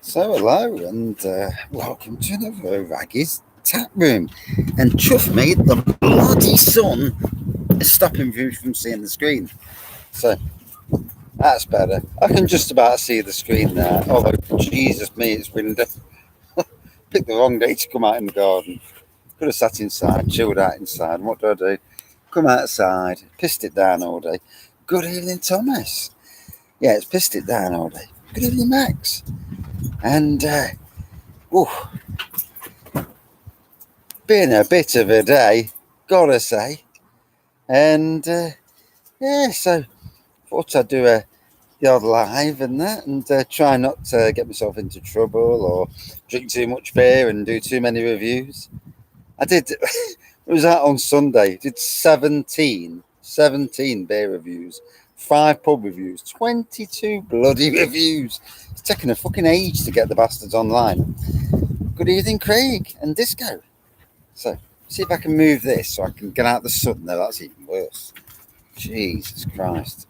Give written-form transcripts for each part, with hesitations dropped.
So hello and welcome to another Wraggys Taproom. And chuff me, the bloody sun is stopping me from seeing the screen. So that's better. I can just about see the screen there. Although Jesus me, it's windy. Picked the wrong day to come out in the garden. Could have sat inside, chilled out inside. What do? Come outside, pissed it down all day. Good evening, Thomas. Yeah, it's pissed it down all day. Good evening, Max. And been a bit of a day, gotta say. And yeah, so thought I'd do the odd live and that, and try not to get myself into trouble or drink too much beer and do too many reviews. I did. It was out on Sunday. Did 17 beer reviews, 5 pub reviews, 22 bloody reviews. It's taken a fucking age to get the bastards online. Good evening, Craig and Disco. So, see if I can move this so I can get out the sun. No, that's even worse. Jesus Christ.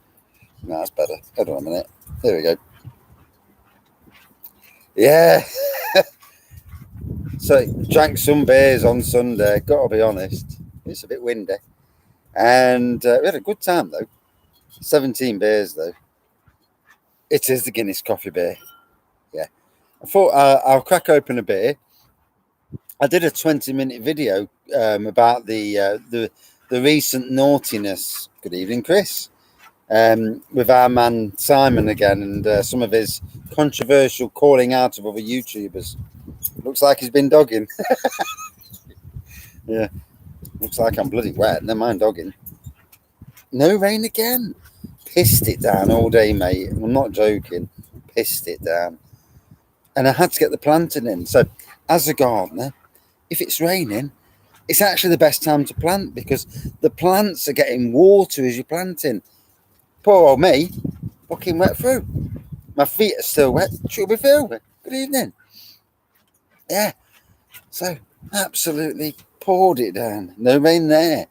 No, that's better. Hold on a minute. There we go. Yeah. So, drank some beers on Sunday. Gotta be honest. It's a bit windy. And we had a good time, though. 17 beers, though. It is the Guinness coffee beer. Yeah. I thought I'll crack open a beer. I did a 20-minute video about the recent naughtiness. Good evening, Chris. With our man Simon again, and some of his controversial calling out of other YouTubers. Looks like he's been dogging. Yeah, looks like I'm bloody wet. Never mind dogging. No rain again. Pissed it down all day, mate. I'm not joking. Pissed it down. And I had to get the planting in. So, as a gardener, if it's raining, it's actually the best time to plant because the plants are getting water as you're planting. Poor old me, fucking wet through. My feet are still wet. Should be filled. Good evening. Yeah. So, absolutely poured it down. No rain there.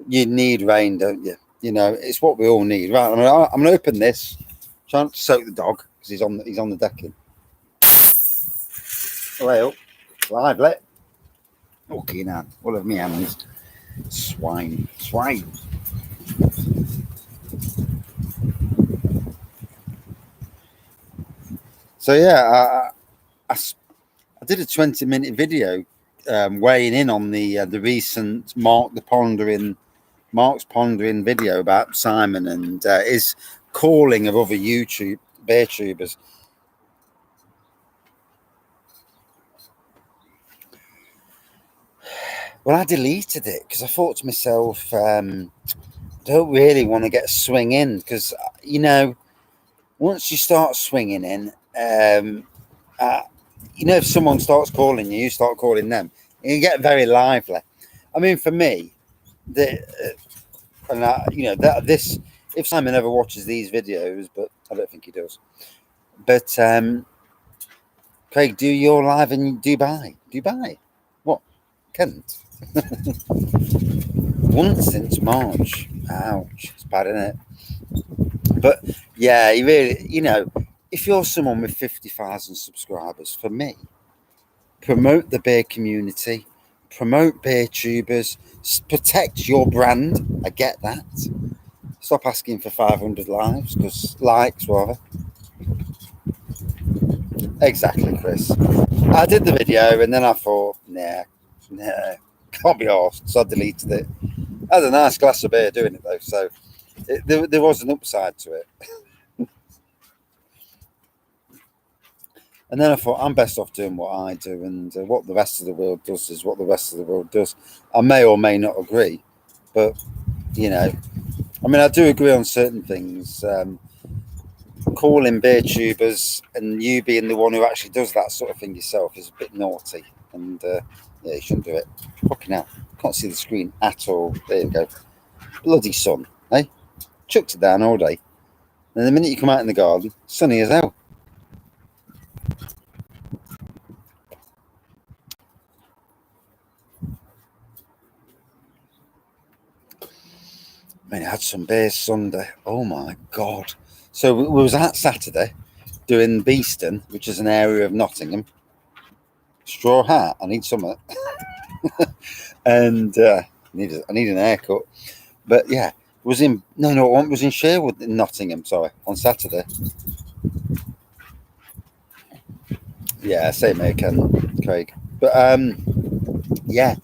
You need rain, don't you? You know, it's what we all need. Right, I'm going to open this. Trying to soak the dog because he's on the decking. Well, lively. Okay, now, all of me hands. Swine. So yeah, I did a 20-minute video weighing in on the recent Mark's Pondering video about Simon and his calling of other Beertubers. Well, I deleted it because I thought to myself, don't really want to get a swing in because, you know, once you start swinging in, you know, if someone starts calling you, you start calling them. You get very lively. I mean, for me, this, if Simon ever watches these videos, but I don't think he does. But Craig, do your live in Dubai. What? Kent? Once since March. Ouch. It's bad, isn't it? But yeah, you really, you know, if you're someone with 50,000 subscribers, for me, promote the beer community, promote Beertubers, protect your brand. I get that. Stop asking for 500 likes, rather. Exactly, Chris. I did the video and then I thought, nah, can't be arsed. So I deleted it. I had a nice glass of beer doing it though, so there was an upside to it. And then I thought, I'm best off doing what I do, and what the rest of the world does is what the rest of the world does. I may or may not agree, but, you know, I mean, I do agree on certain things. Calling Beertubers and you being the one who actually does that sort of thing yourself is a bit naughty, and yeah, you shouldn't do it. Fucking hell. Can't see the screen at all. There you go. Bloody sun, eh? Chucked it down all day. And the minute you come out in the garden, sunny as hell. I mean, I had some beers Sunday. Oh my God. So we was out Saturday doing Beeston, which is an area of Nottingham. Straw hat. I need some, and I need an haircut. But yeah, was in no, one was in Sherwood in Nottingham. Sorry, on Saturday. Yeah, same here, Ken, Craig. But yeah,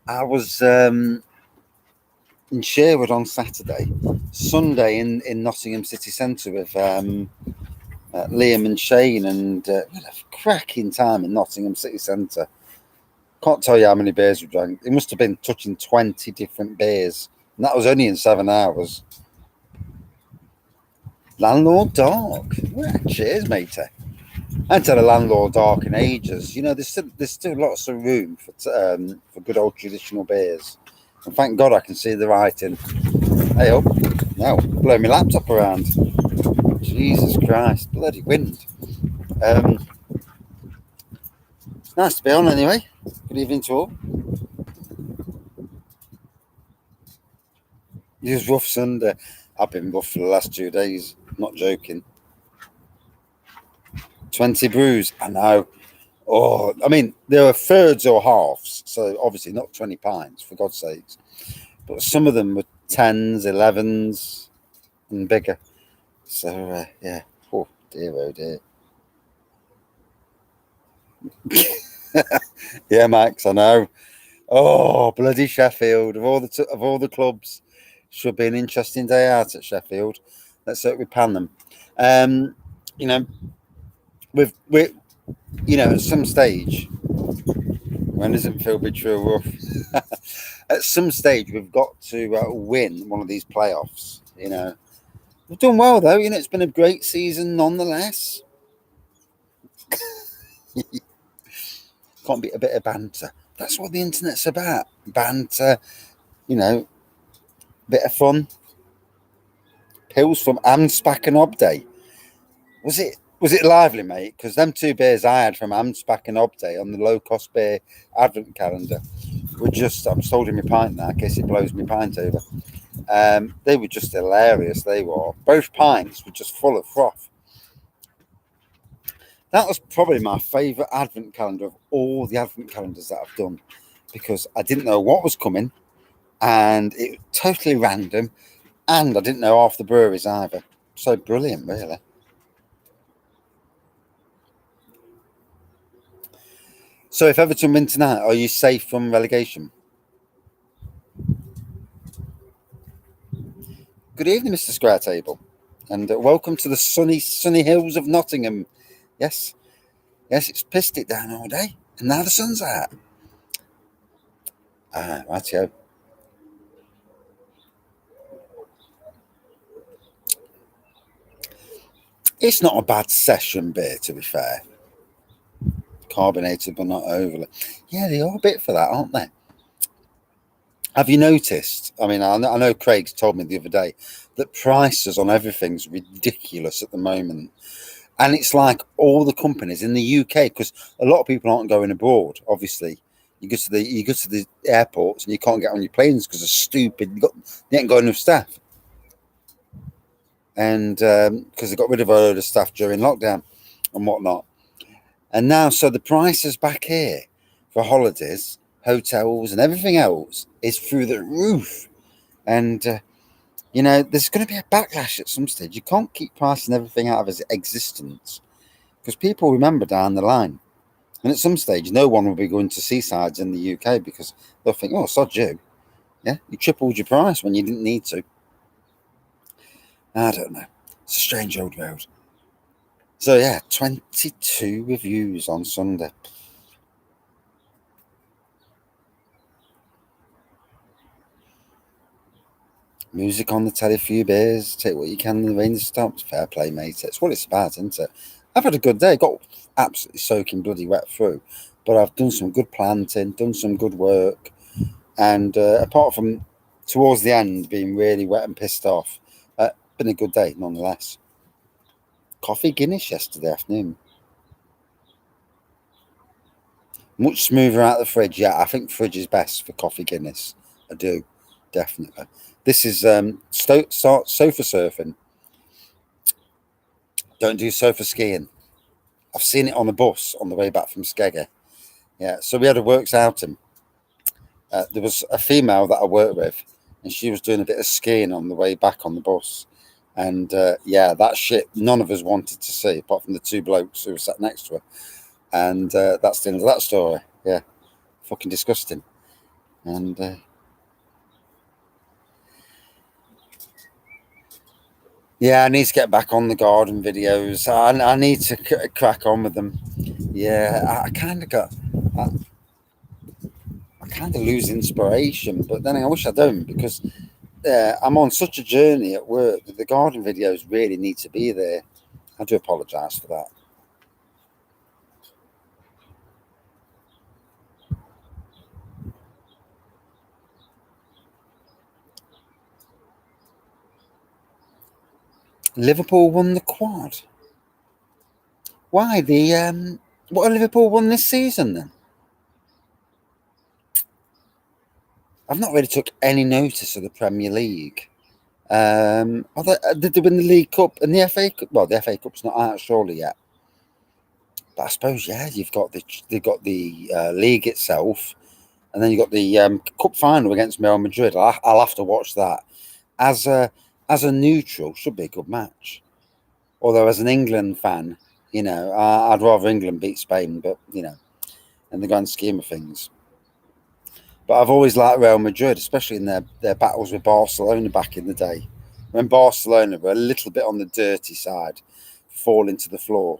I was in Sherwood on Saturday, Sunday in Nottingham city centre with Liam and Shane, and we had a cracking time in Nottingham city centre. Can't tell you how many beers we drank. It must have been touching 20 different beers, and that was only in 7 hours. Landlord Dark. Well, cheers, matey. I haven't had a landlord dark in ages. You know, there's still lots of room for good old traditional beers. And thank God I can see the writing. Hey up, now blow my laptop around. Jesus Christ, bloody wind. It's nice to be on anyway. Good evening to all. It was rough Sunday. I've been rough for the last 2 days. Not joking. 20 brews. I know. Oh, I mean, there are thirds or halves, so obviously not 20 pints, for God's sakes. But some of them were 10s, 11s, and bigger. So, yeah. Oh, dear, oh, dear. Yeah, Max, I know. Oh, bloody Sheffield. Of all the clubs, should be an interesting day out at Sheffield. Let's hope we pan them. Um, you know, we at some stage, when isn't Phil be true rough? At some stage, we've got to win one of these playoffs. We've done well though. It's been a great season nonetheless. Can't be a bit of banter. That's what the internet's about. Banter. You know, bit of fun. Pills from Amspack and Obday. Was it lively, mate? Because them two beers I had from Amspack and Obday on the low cost beer advent calendar were just. I'm just holding my pint now in case it blows my pint over. They were just hilarious. They were. Both pints were just full of froth. That was probably my favourite advent calendar of all the advent calendars that I've done because I didn't know what was coming and it was totally random and I didn't know half the breweries either. So brilliant, really. So if Everton win tonight, are you safe from relegation? Good evening, Mr. Square Table, and welcome to the sunny hills of Nottingham. Yes, yes, it's pissed it down all day, and now the sun's out. Ah, rightio. It's not a bad session beer, to be fair. Carbonated, but not overly. Yeah, they are a bit for that, aren't they? Have you noticed? I mean, I know Craig's told me the other day that prices on everything's ridiculous at the moment. And it's like all the companies in the UK, because a lot of people aren't going abroad. Obviously, you go to the airports and you can't get on your planes because they're stupid. They ain't got enough staff, and because they got rid of a load of staff during lockdown and whatnot. And now, so the prices back here for holidays, hotels, and everything else is through the roof. And there's going to be a backlash at some stage. You can't keep pricing everything out of its existence because people remember down the line. And at some stage, no one will be going to seasides in the UK because they'll think, oh, sod you. Yeah, you tripled your price when you didn't need to. I don't know. It's a strange old world. So, yeah, 22 reviews on Sunday. Music on the telly, few beers, take what you can in the rain stops. Fair play, mate. It's what it's about, isn't it? I've had a good day. Got absolutely soaking bloody wet through. But I've done some good planting, done some good work. And apart from towards the end being really wet and pissed off, been a good day nonetheless. Coffee Guinness yesterday afternoon. Much smoother out of the fridge. Yeah, I think fridge is best for coffee Guinness. I do. definitely. This is sofa surfing. Don't do sofa skiing. I've seen it on the bus on the way back from Skegger. Yeah, so we had a works outing. There was a female that I worked with, and she was doing a bit of skiing on the way back on the bus. And yeah, that shit none of us wanted to see, apart from the two blokes who were sat next to her. And that's the end of that story. Yeah, fucking disgusting. And yeah, I need to get back on the garden videos. I need to crack on with them. Yeah, I kind of got. I kind of lose inspiration, but then I wish I don't, because I'm on such a journey at work that the garden videos really need to be there. I do apologise for that. Liverpool won the quad. Why what have Liverpool won this season then? I've not really took any notice of the Premier League. Did they win the League Cup and the FA Cup? Well, the FA Cup's not out surely yet. But I suppose they've got the league itself, and then you've got the cup final against Real Madrid. I'll have to watch that. As a neutral, should be a good match. Although as an England fan, I'd rather England beat Spain, but in the grand scheme of things. But I've always liked Real Madrid, especially in their battles with Barcelona back in the day, when Barcelona were a little bit on the dirty side, falling to the floor.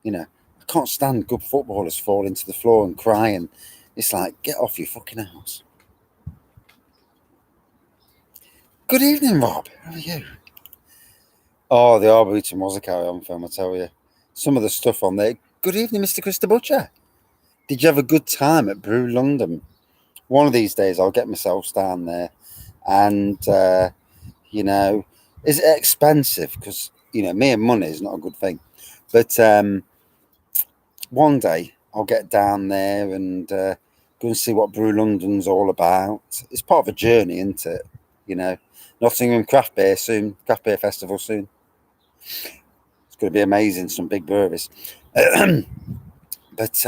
I can't stand good footballers falling to the floor and crying. It's like, get off your fucking house. Good evening, Rob. How are you? Oh, the Arboretum was a carry-on film, I tell you. Some of the stuff on there. Good evening, Mr. Chris the Butcher. Did you have a good time at Brew London? One of these days, I'll get myself down there. And, is it expensive? Because, me and money is not a good thing. But one day, I'll get down there and go and see what Brew London's all about. It's part of a journey, isn't it? Nottingham Craft Beer Festival soon. It's going to be amazing, some big breweries. But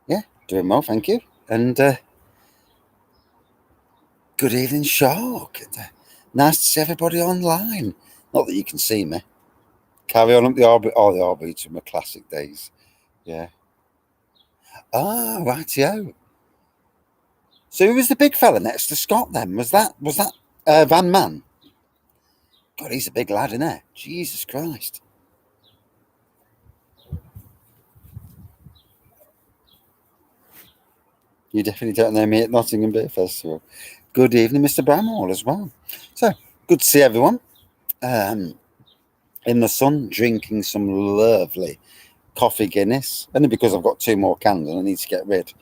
yeah, doing well, thank you. And good evening, Shark. Nice to see everybody online. Not that you can see me. Carry on up the Arboretum were classic days. Yeah. Ah, rightio. So who was the big fella next to Scott then? Was that Van Man? God, he's a big lad, isn't he? Jesus Christ. You definitely don't know me at Nottingham Beer Festival. Good evening, Mr. Bramall, as well. So, good to see everyone. In the sun, drinking some lovely coffee Guinness. Only because I've got 2 more cans and I need to get rid.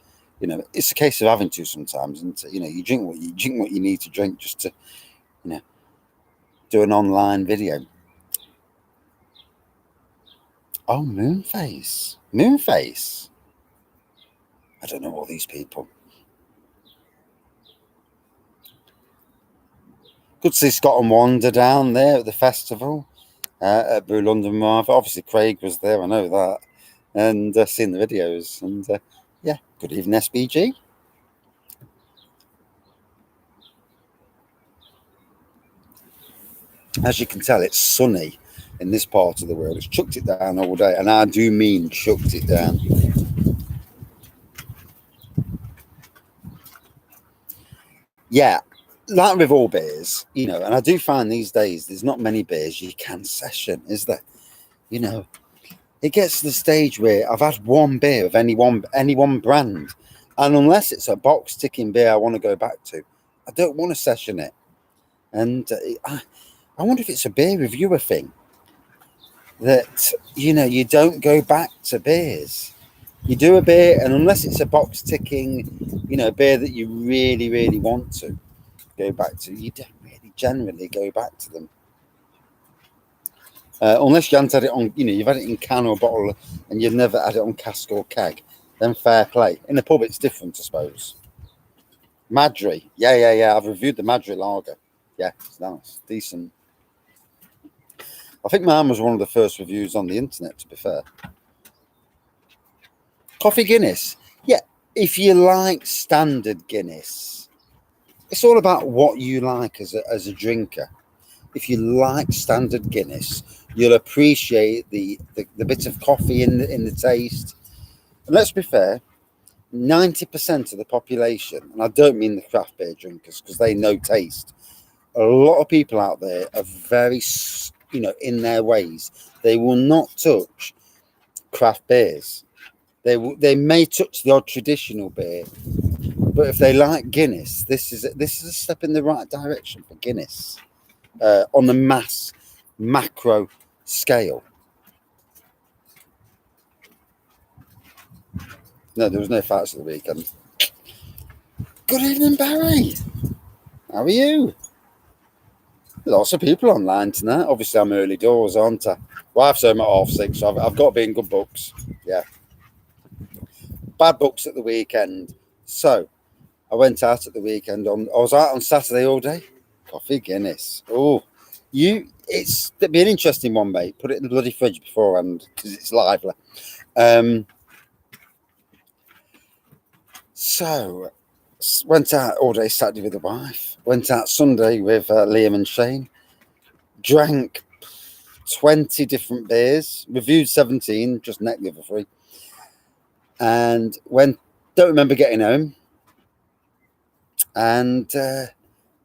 It's a case of having to sometimes, and you drink what you need to drink just to, do an online video. Oh, Moonface. I don't know all these people. Good to see Scott and Wanda down there at the festival at Brew London Marv. Obviously, Craig was there, I know that. And seen the videos. And yeah, good evening, SBG. As you can tell, it's sunny in this part of the world. It's chucked it down all day. And I do mean chucked it down. Yeah, like with all beers, and I do find these days there's not many beers you can session, is there? It gets to the stage where I've had one beer of any one brand, and unless it's a box ticking beer I want to go back to, I don't want to session it. And I wonder if it's a beer reviewer thing that you don't go back to beers. You do a beer, and unless it's a box ticking, beer that you really, really want to go back to, you don't really generally go back to them. Unless you haven't had it on, you've had it in can or bottle and you've never had it on cask or keg, then fair play. In a pub, it's different, I suppose. Madry. Yeah. I've reviewed the Madry lager. Yeah, it's nice. Decent. I think mine was one of the first reviews on the internet, to be fair. Coffee Guinness. Yeah, if you like standard Guinness, it's all about what you like as a drinker. If you like standard Guinness, you'll appreciate the bit of coffee in the taste. And let's be fair, 90% of the population, and I don't mean the craft beer drinkers because they know taste. A lot of people out there are very, in their ways. They will not touch craft beers. They may touch the odd traditional beer, but if they like Guinness, this is a step in the right direction for Guinness on the macro scale. No, there was no fights at the weekend. Good evening, Barry. How are you? Lots of people online tonight. Obviously, I'm early doors, aren't I? Wife's home at 6:30, so I've got to be in good books. Yeah. Bad books at the weekend. So, I went out at the weekend. I was out on Saturday all day. Coffee Guinness. Oh, it'd be an interesting one, mate. Put it in the bloody fridge beforehand because it's lively. So, went out all day Saturday with the wife. Went out Sunday with Liam and Shane. Drank 20 different beers. Reviewed 17, just neck the other 3. And don't remember getting home. And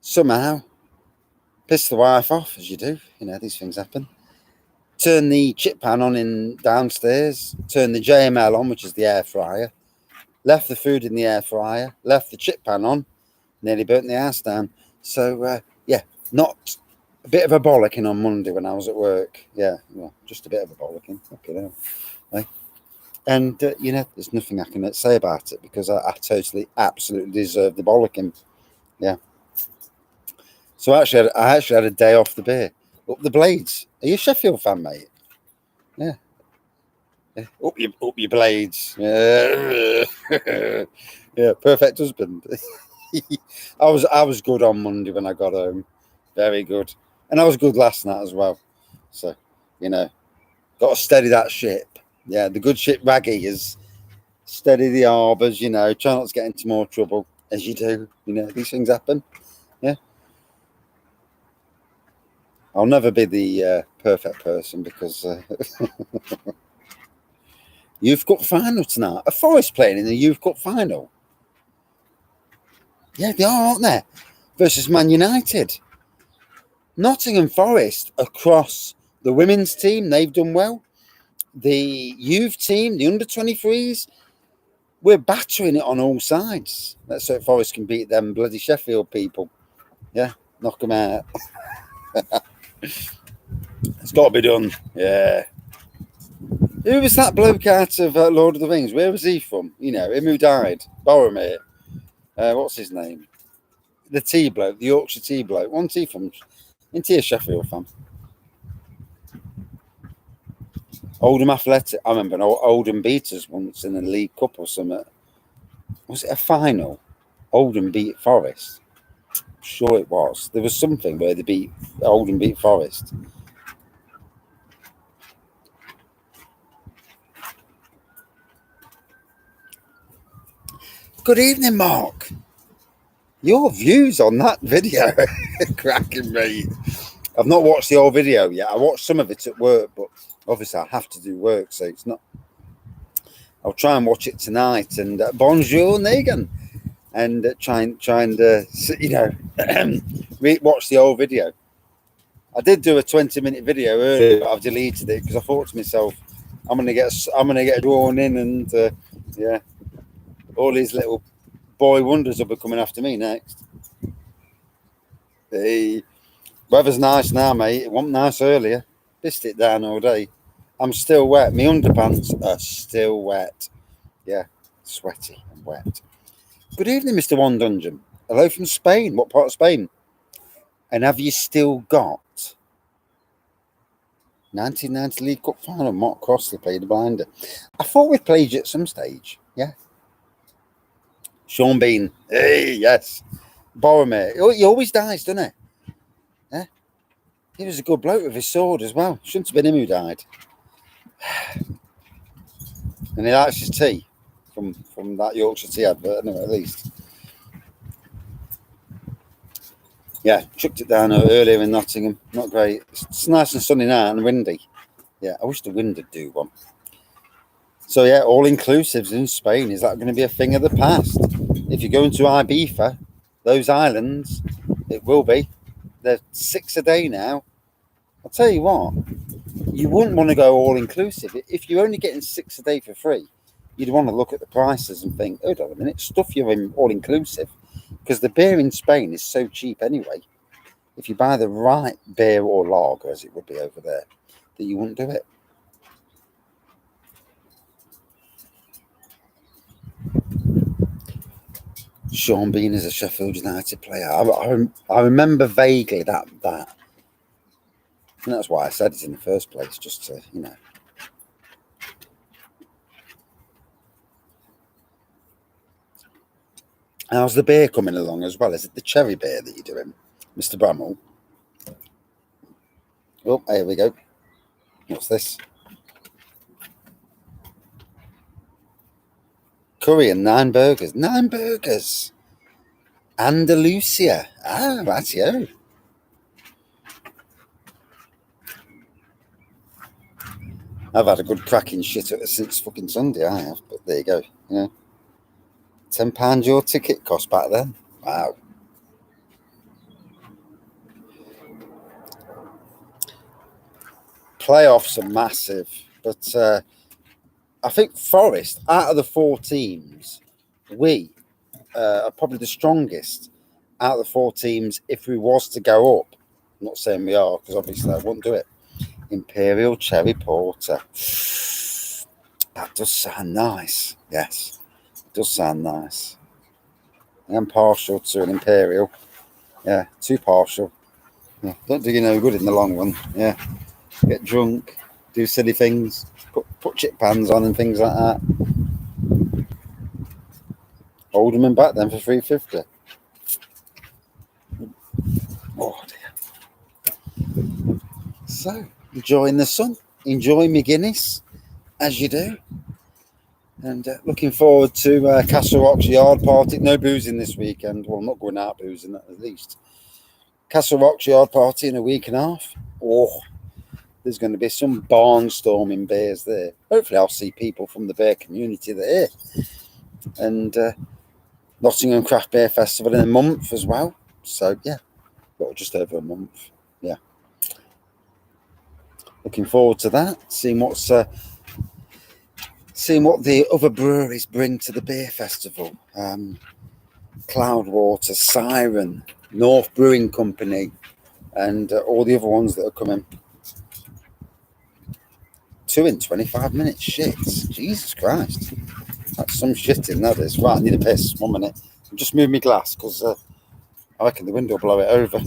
somehow pissed the wife off, as you do. These things happen. Turn the chip pan on in downstairs. Turn the JML on, which is the air fryer. Left the food in the air fryer. Left the chip pan on. Nearly burnt the house down. So, not a bit of a bollocking on Monday when I was at work. Yeah, well, just a bit of a bollocking. Okay, no. Right? And, there's nothing I can say about it because I absolutely deserve the bollocking. Yeah. So I actually had a day off the beer. Up the Blades. Are you a Sheffield fan, mate? Yeah. Up your blades. Yeah. Yeah, perfect husband. I was good on Monday when I got home. Very good. And I was good last night as well. So, got to steady that ship. Yeah, the good ship Wraggy is steady the harbours, try not to get into more trouble as you do. These things happen. Yeah. I'll never be the perfect person because Youth Cup final tonight. Are Forest playing in the Youth Cup final? Yeah, they are, aren't they? Versus Man United. Nottingham Forest across the women's team, they've done well. The youth team, the under-23s, we're battering it on all sides. Let's hope Forest can beat them bloody Sheffield people. Yeah, knock them out. It's got to be done. Yeah. Who was that bloke out of Lord of the Rings? Where was he from? Him who died. Boromir. What's his name? The tea bloke, the Yorkshire tea bloke. One tea from. Isn't he a Sheffield fan? Oldham Athletic. I remember an Oldham beat us once in a League Cup or something. Was it a final? Oldham beat Forest. I'm sure it was. There was something where Oldham beat Forest. Good evening, Mark. Your views on that video cracking me. I've not watched the whole video yet. I watched some of it at work, but obviously I have to do work, so it's not. I'll try and watch it tonight. And bonjour, Negan, and try and watch the whole video. I did do a 20-minute video earlier, but I've deleted it because I thought to myself, I'm gonna get drawn in, and all these little boy wonders will be coming after me next. The weather's nice now, mate. It wasn't nice earlier. Pissed it down all day. I'm still wet. My underpants are still wet. Yeah, sweaty and wet. Good evening, Mr. One Dungeon. Hello from Spain. What part of Spain? And have you still got 1990 League Cup final? Mark Crossley played the blinder. I thought we played you at some stage. Yeah. Sean Bean. Hey, yes. Boromir. He always dies, doesn't he? Yeah. He was a good bloke with his sword as well. Shouldn't have been him who died. And he likes his tea from that Yorkshire tea advert, anyway, at least. Yeah, chucked it down earlier in Nottingham. Not great. It's nice and sunny now and windy. Yeah, I wish the wind would do one. So yeah, all inclusives in Spain. Is that going to be a thing of the past? If you go into Ibiza, those islands, it will be. They're 6 a day now. I'll tell you what, you wouldn't want to go all inclusive. If you're only getting 6 a day for free, you'd want to look at the prices and think, hold on a minute, stuff you're in all inclusive. Because the beer in Spain is so cheap anyway. If you buy the right beer or lager, as it would be over there, that you wouldn't do it. Sean Bean is a Sheffield United player. I remember vaguely that. And that's why I said it in the first place, just to, you know. How's the beer coming along as well? Is it the cherry beer that you're doing, Mr. Bramall? Oh, here we go. What's this? Curry and 9 burgers. 9 burgers. Andalusia. Ah, rightio. I've had a good cracking shit at it since fucking Sunday, I have. But there you go. Yeah. £10 your ticket cost back then. Wow. Playoffs are massive, but I think Forest, out of the 4 teams, we are probably the strongest out of the 4 teams if we was to go up. I'm not saying we are, because obviously I wouldn't do it. Imperial Cherry Porter. That does sound nice. Yes, it does sound nice. I'm partial to an Imperial. Yeah, too partial. Yeah, don't do you no good in the long run. Yeah, get drunk, do silly things, put chip pans on and things like that. Hold them in back then for $3.50. Oh dear. So, enjoying the sun, enjoying my Guinness, as you do. And looking forward to Castle Rock's yard party. No boozing this weekend. Well, I'm not going out boozing, at least. Castle Rock's yard party in a week and a half. Oh, there's going to be some barnstorming beers there. Hopefully I'll see people from the beer community there. And Nottingham Craft Beer Festival in a month as well. So, yeah, well, just over a month. Yeah. Looking forward to that. Seeing what the other breweries bring to the beer festival. Cloudwater, Siren, North Brewing Company, and all the other ones that are coming. 2 in 25 minutes. Shit. Jesus Christ. That's some shit in that is. Right, I need a piss. 1 minute. I'll just move my glass because I reckon the wind will blow it over.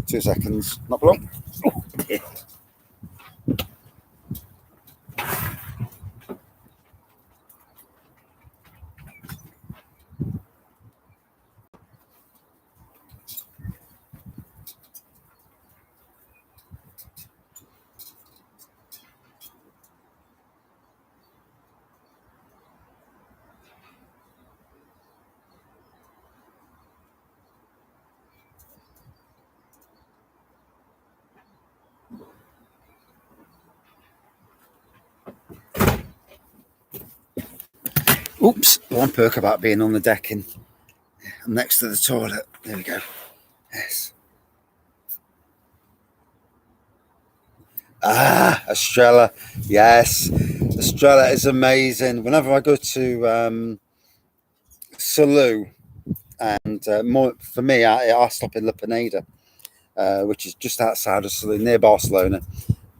2 seconds. Not blow. Oh, yeah. Oops, one perk about being on the decking. I'm next to the toilet. There we go. Yes. Ah, Estrella. Yes. Estrella is amazing. Whenever I go to Salou, and more for me, I stop in La Pineda, which is just outside of Salou, near Barcelona.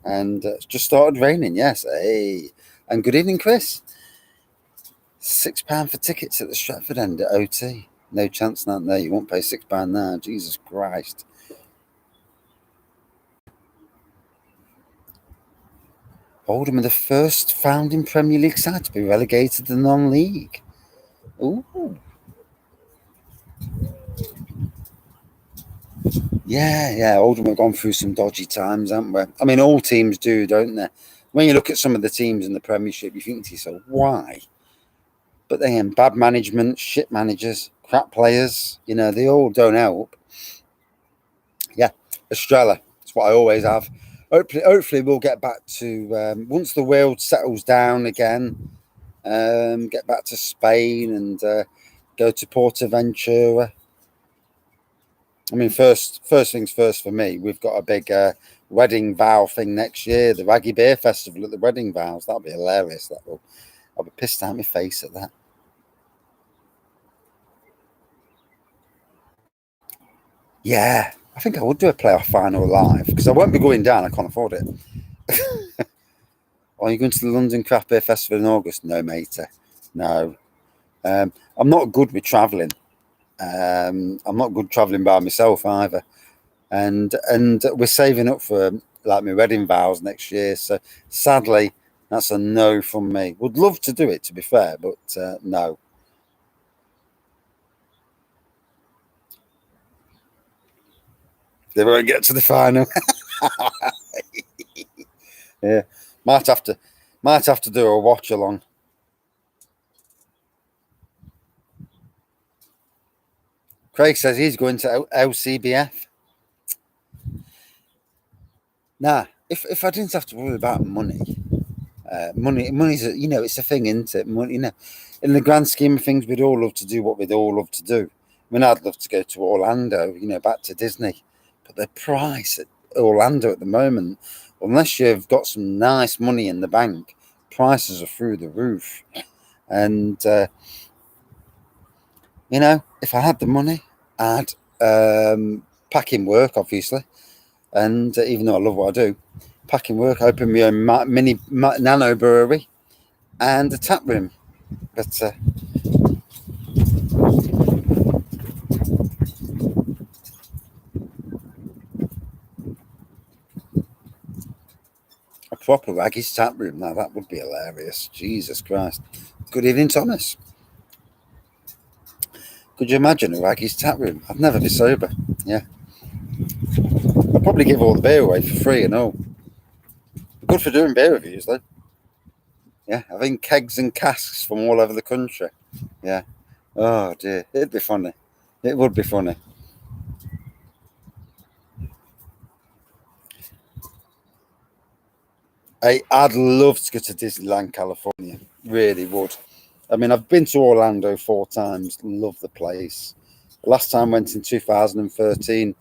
And it's just started raining, yes. Hey. And good evening, Chris. £6 for tickets at the Stratford end at OT. No chance not there. You won't pay £6 now. Jesus Christ. Oldham are the first founding Premier League side to be relegated to the non-league. Ooh. Yeah. Oldham have gone through some dodgy times, haven't we? I mean, all teams do, don't they? When you look at some of the teams in the Premiership, you think to yourself, why? But then bad management, shit managers, crap players, they all don't help. Yeah, Estrella. That's what I always have. Hopefully we'll get back to once the world settles down again. Get back to Spain and go to Portaventura. I mean, first things first for me. We've got a big wedding vow thing next year. The Wraggy Beer Festival at the wedding vows. That'll be hilarious. I'll be pissed out my face at that. Yeah, I think I would do a playoff final live because I won't be going down. I can't afford it. Are you going to the London Craft Beer Festival in August? No, matey. No. I'm not good with travelling. I'm not good travelling by myself either. And we're saving up for like my wedding vows next year. So sadly, that's a no from me. Would love to do it, to be fair, but no. They won't get to the final. Yeah, might have to do a watch along. Craig says he's going to LCBF. Nah, if I didn't have to worry about money's it's a thing, isn't it? Money, in the grand scheme of things, we'd all love to do what we'd all love to do. I mean, I'd love to go to Orlando, back to Disney, but the price at Orlando at the moment, unless you've got some nice money in the bank, prices are through the roof. And if I had the money, I'd pack in work, obviously, and even though I love what I do, pack in work, open my own mini nano brewery and a tap room. But a proper Wraggy's tap room, now that would be hilarious. Jesus Christ. Good evening, Thomas. Could you imagine a Wraggy's tap room? I'd never be sober. Yeah. I'd probably give all the beer away for free and all. Good for doing beer reviews, though. Yeah, I think kegs and casks from all over the country. Yeah. Oh, dear. It'd be funny. It would be funny. I'd love to go to Disneyland, California. Really would. I mean, I've been to Orlando 4 times. Love the place. The last time I went in 2013.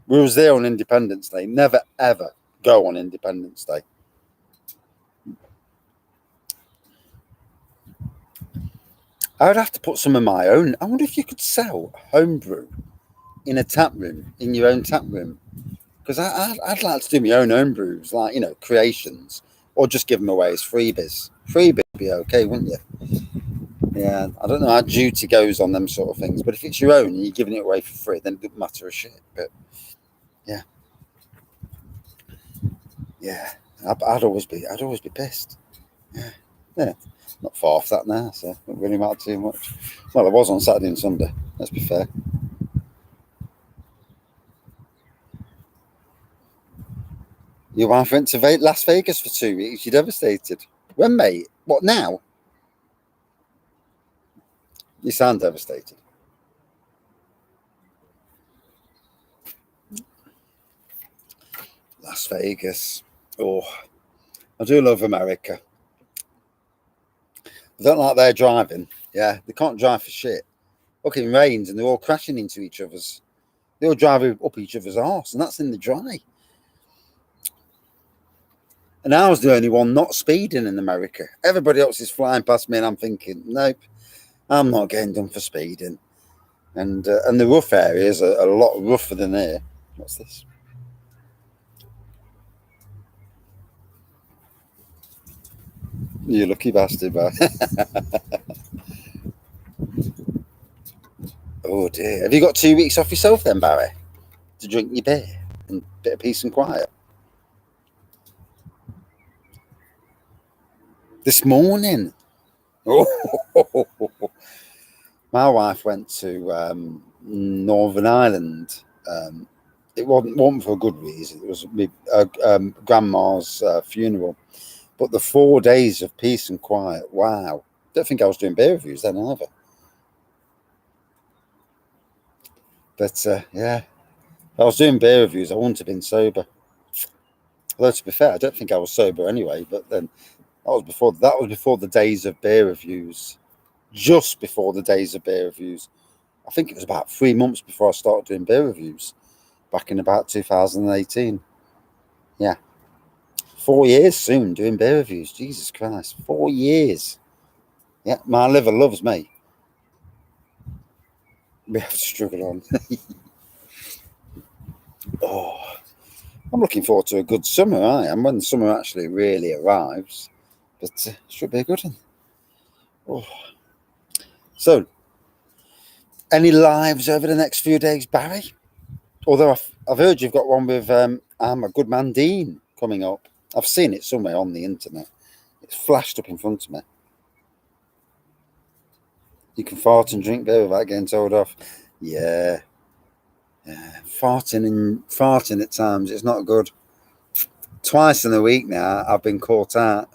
We was there on Independence Day. Never ever go on Independence Day. I would have to put some of my own. I wonder if you could sell homebrew in a tap room, in your own tap room. Because I'd like to do my own brews, like, creations, or just give them away as freebies. Freebies would be okay, wouldn't you? Yeah, I don't know how duty goes on them sort of things, but if it's your own and you're giving it away for free, then it doesn't matter a shit. But yeah, yeah, I'd always be pissed. Yeah, not far off that now, so it don't really matter too much. Well, I was on Saturday and Sunday. Let's be fair. Your wife went to Las Vegas for 2 weeks. You're devastated. When, mate? What now? You sound devastated. Las Vegas. Oh, I do love America. I don't like their driving. Yeah, they can't drive for shit. Fucking rains and they're all crashing into each other's. They all drive up each other's arse, and that's in the dry. And I was the only one not speeding in America. Everybody else is flying past me, and I'm thinking, nope, I'm not getting done for speeding. And the rough areas are a lot rougher than here. What's this? You lucky bastard, man. Oh dear. Have you got 2 weeks off yourself then, Barry? To drink your beer and a bit of peace and quiet? This morning. Oh, my wife went to Northern Ireland. It wasn't for a good reason. It was my grandma's funeral. But the 4 days of peace and quiet, wow. Don't think I was doing beer reviews then either. But yeah, if I was doing beer reviews, I wouldn't have been sober. Although to be fair, I don't think I was sober anyway. But then that was before the days of beer reviews. Just before the days of beer reviews. I think it was about 3 months before I started doing beer reviews, back in about 2018. Yeah. 4 years soon doing beer reviews. Jesus Christ. 4 years. Yeah, my liver loves me. We have to struggle on. Oh, I'm looking forward to a good summer, I am, when summer actually really arrives. But should be a good one. Oh. So, any lives over the next few days, Barry? Although I've heard you've got one with I'm a Good Man Dean coming up. I've seen it somewhere on the internet. It's flashed up in front of me. You can fart and drink beer without getting told off. Yeah. Farting at times, it's not good. Twice in a week now, I've been caught out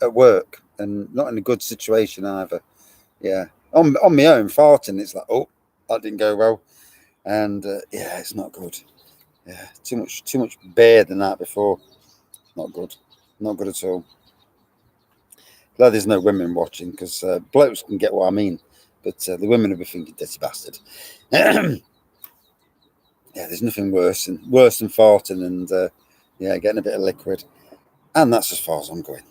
at work, and not in a good situation either. Yeah. On my own, farting, it's like, oh, that didn't go well. And yeah, it's not good. Yeah, too much beer the night before. Not good. Not good at all. Glad there's no women watching, because blokes can get what I mean, but the women will be thinking, dirty bastard. Yeah, there's nothing worse than farting and yeah, getting a bit of liquid, and that's as far as I'm going.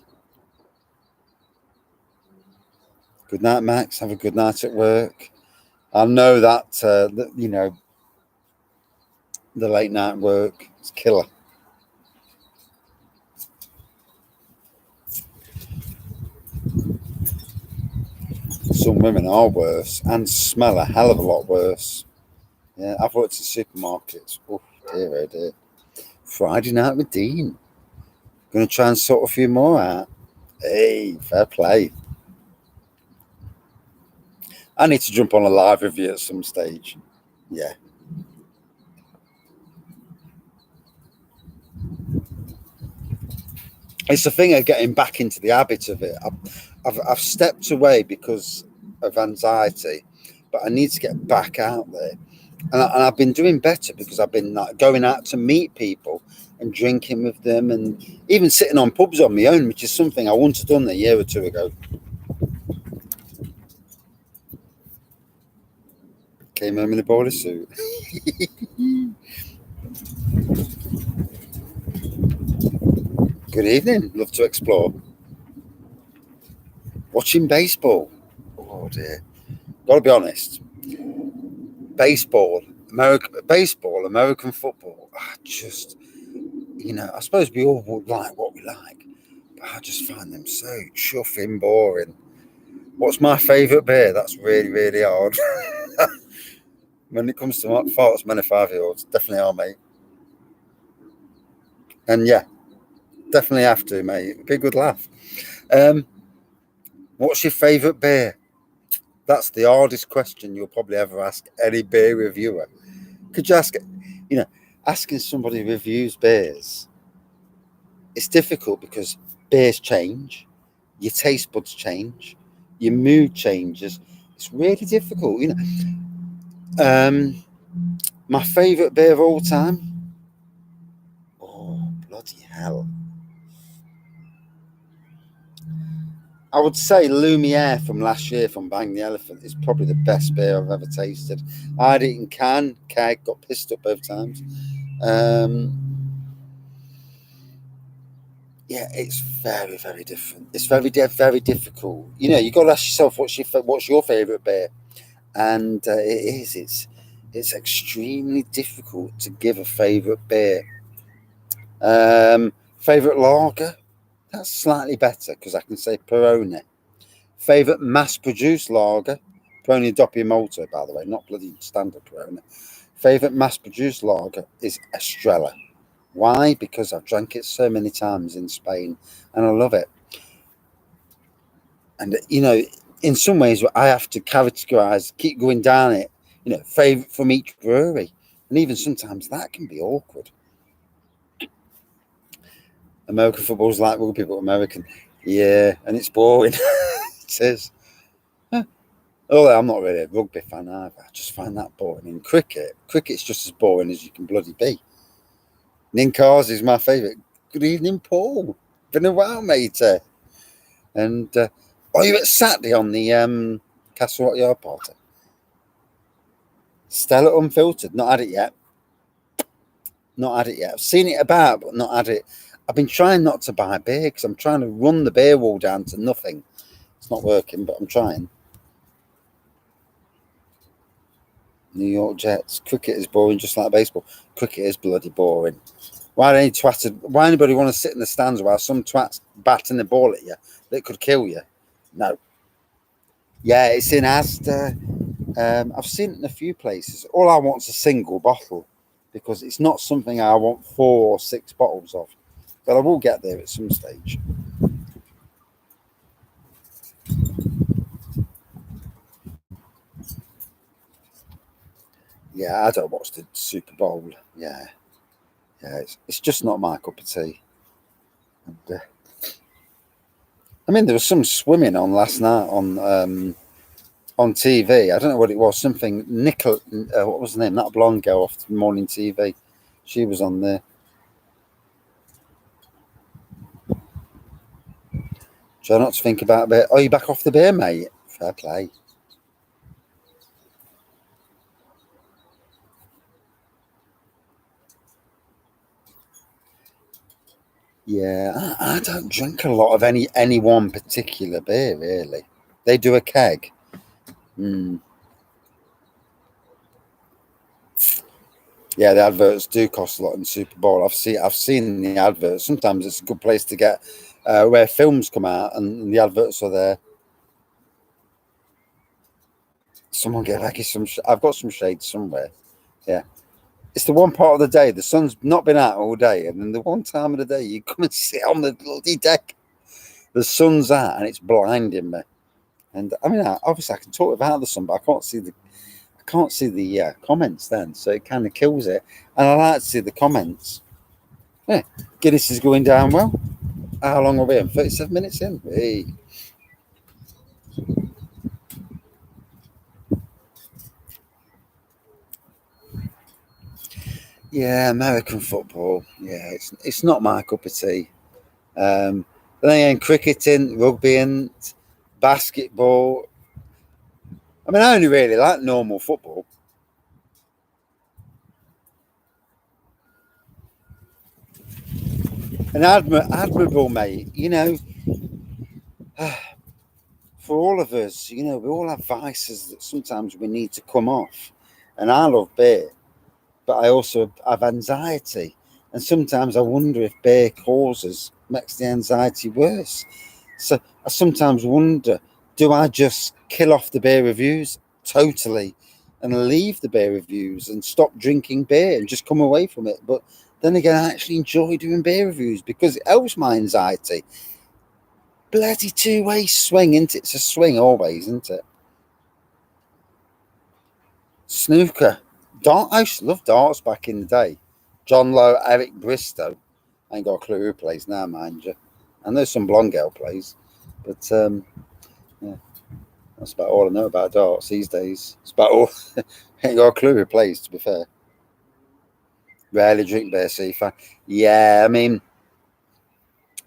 Good night, Max. Have a good night at work. I know that you know, the late night work is killer. Some women are worse and smell a hell of a lot worse. Yeah, I've worked in supermarkets. Oh dear, oh dear. Friday night with Dean. Going to try and sort a few more out. Hey, fair play. I need to jump on a live review at some stage. Yeah. It's the thing of getting back into the habit of it. I've stepped away because of anxiety, but I need to get back out there. And I've been doing better because I've been like going out to meet people and drinking with them, and even sitting on pubs on my own, which is something I wouldn't have done a year or two ago. Came home in a bowler suit. Good evening. Love to explore. Watching baseball. Oh dear. Gotta be honest. Baseball, American football. Just, you know, I suppose we all would like what we like, but I just find them so chuffing boring. What's my favourite beer? That's really, really hard. When it comes to farts, men are 5-year-olds. Definitely are, mate. And yeah, definitely have to, mate. It'd be a good laugh. What's your favourite beer? That's the hardest question you'll probably ever ask any beer reviewer. Could you ask, you know, asking somebody who reviews beers, it's difficult because beers change, your taste buds change, your mood changes. It's really difficult, you know. My favourite beer of all time? Oh, bloody hell. I would say Lumiere from last year from Bang the Elephant is probably the best beer I've ever tasted. I had it in keg, got pissed up both times. Yeah, it's very, very different. It's very difficult. You know, you got to ask yourself, what's your favourite beer? And it's extremely difficult to give a favourite beer. Favourite lager? That's slightly better because I can say Peroni. Favourite mass-produced lager? Peroni Doppio Molto, by the way, not bloody standard Peroni. Favourite mass-produced lager is Estrella. Why? Because I've drank it so many times in Spain and I love it. And, you know, in some ways, I have to categorize, keep going down it favourite from each brewery. And even sometimes that can be awkward. American football's like rugby, but American. Yeah, and it's boring. It is. Although I'm not really a rugby fan either. I just find that boring. In cricket's just as boring as you can bloody be. Ninkars is my favourite. Good evening, Paul. Been a while, matey. And are you at Saturday on the Castle Rock Yard party? Stella Unfiltered. Not had it yet. Not had it yet. I've seen it about, but not had it. I've been trying not to buy beer because I'm trying to run the beer wall down to nothing. It's not working, but I'm trying. New York Jets. Cricket is boring, just like baseball. Cricket is bloody boring. Why anybody want to sit in the stands while some twat's batting the ball at you that could kill you? No. Yeah, it's in Asda. I've seen it in a few places. All I want is a single bottle because it's not something I want 4 or 6 bottles of. But I will get there at some stage. Yeah, I don't watch the Super Bowl. Yeah, it's just not my cup of tea. And, I mean, there was some swimming on last night on TV. I don't know what it was. Something what was the name? That blonde girl off the morning TV. She was on there. Try not to think about a bit. Are you back off the beer, mate? Fair play. Yeah, I don't drink a lot of any one particular beer, really. They do a keg. Yeah, the adverts do cost a lot in the Super Bowl. I've seen the adverts. Sometimes it's a good place to get where films come out and the adverts are there. Someone get Wraggy some. I've got some shades somewhere. Yeah, it's the one part of the day the sun's not been out all day, and then the one time of the day you come and sit on the bloody deck. The sun's out and it's blinding me. And I mean, obviously I can talk about the sun, but I can't see the comments then, so it kind of kills it. And I like to see the comments. Yeah, Guinness is going down well. How long are we in? 37 minutes in. Hey. Yeah, American football. Yeah, it's not my cup of tea. Then cricketing, rugby, and basketball. I mean, I only really like normal football. And admirable, mate. For all of us, we all have vices that sometimes we need to come off. And I love beer, but I also have anxiety. And sometimes I wonder if beer makes the anxiety worse. So I sometimes wonder, do I just kill off the beer reviews totally and leave the beer reviews and stop drinking beer and just come away from it? But then again, I actually enjoy doing beer reviews because it helps my anxiety. Bloody two-way swing, isn't it? It's a swing always, isn't it? Snooker. I used to love darts back in the day. John Lowe, Eric Bristow. I ain't got a clue who plays now, mind you. I know some blonde girl plays, but yeah, that's about all I know about darts these days. It's about all. I ain't got a clue who plays, to be fair. Rarely drink beer, Seafa. Yeah, I mean,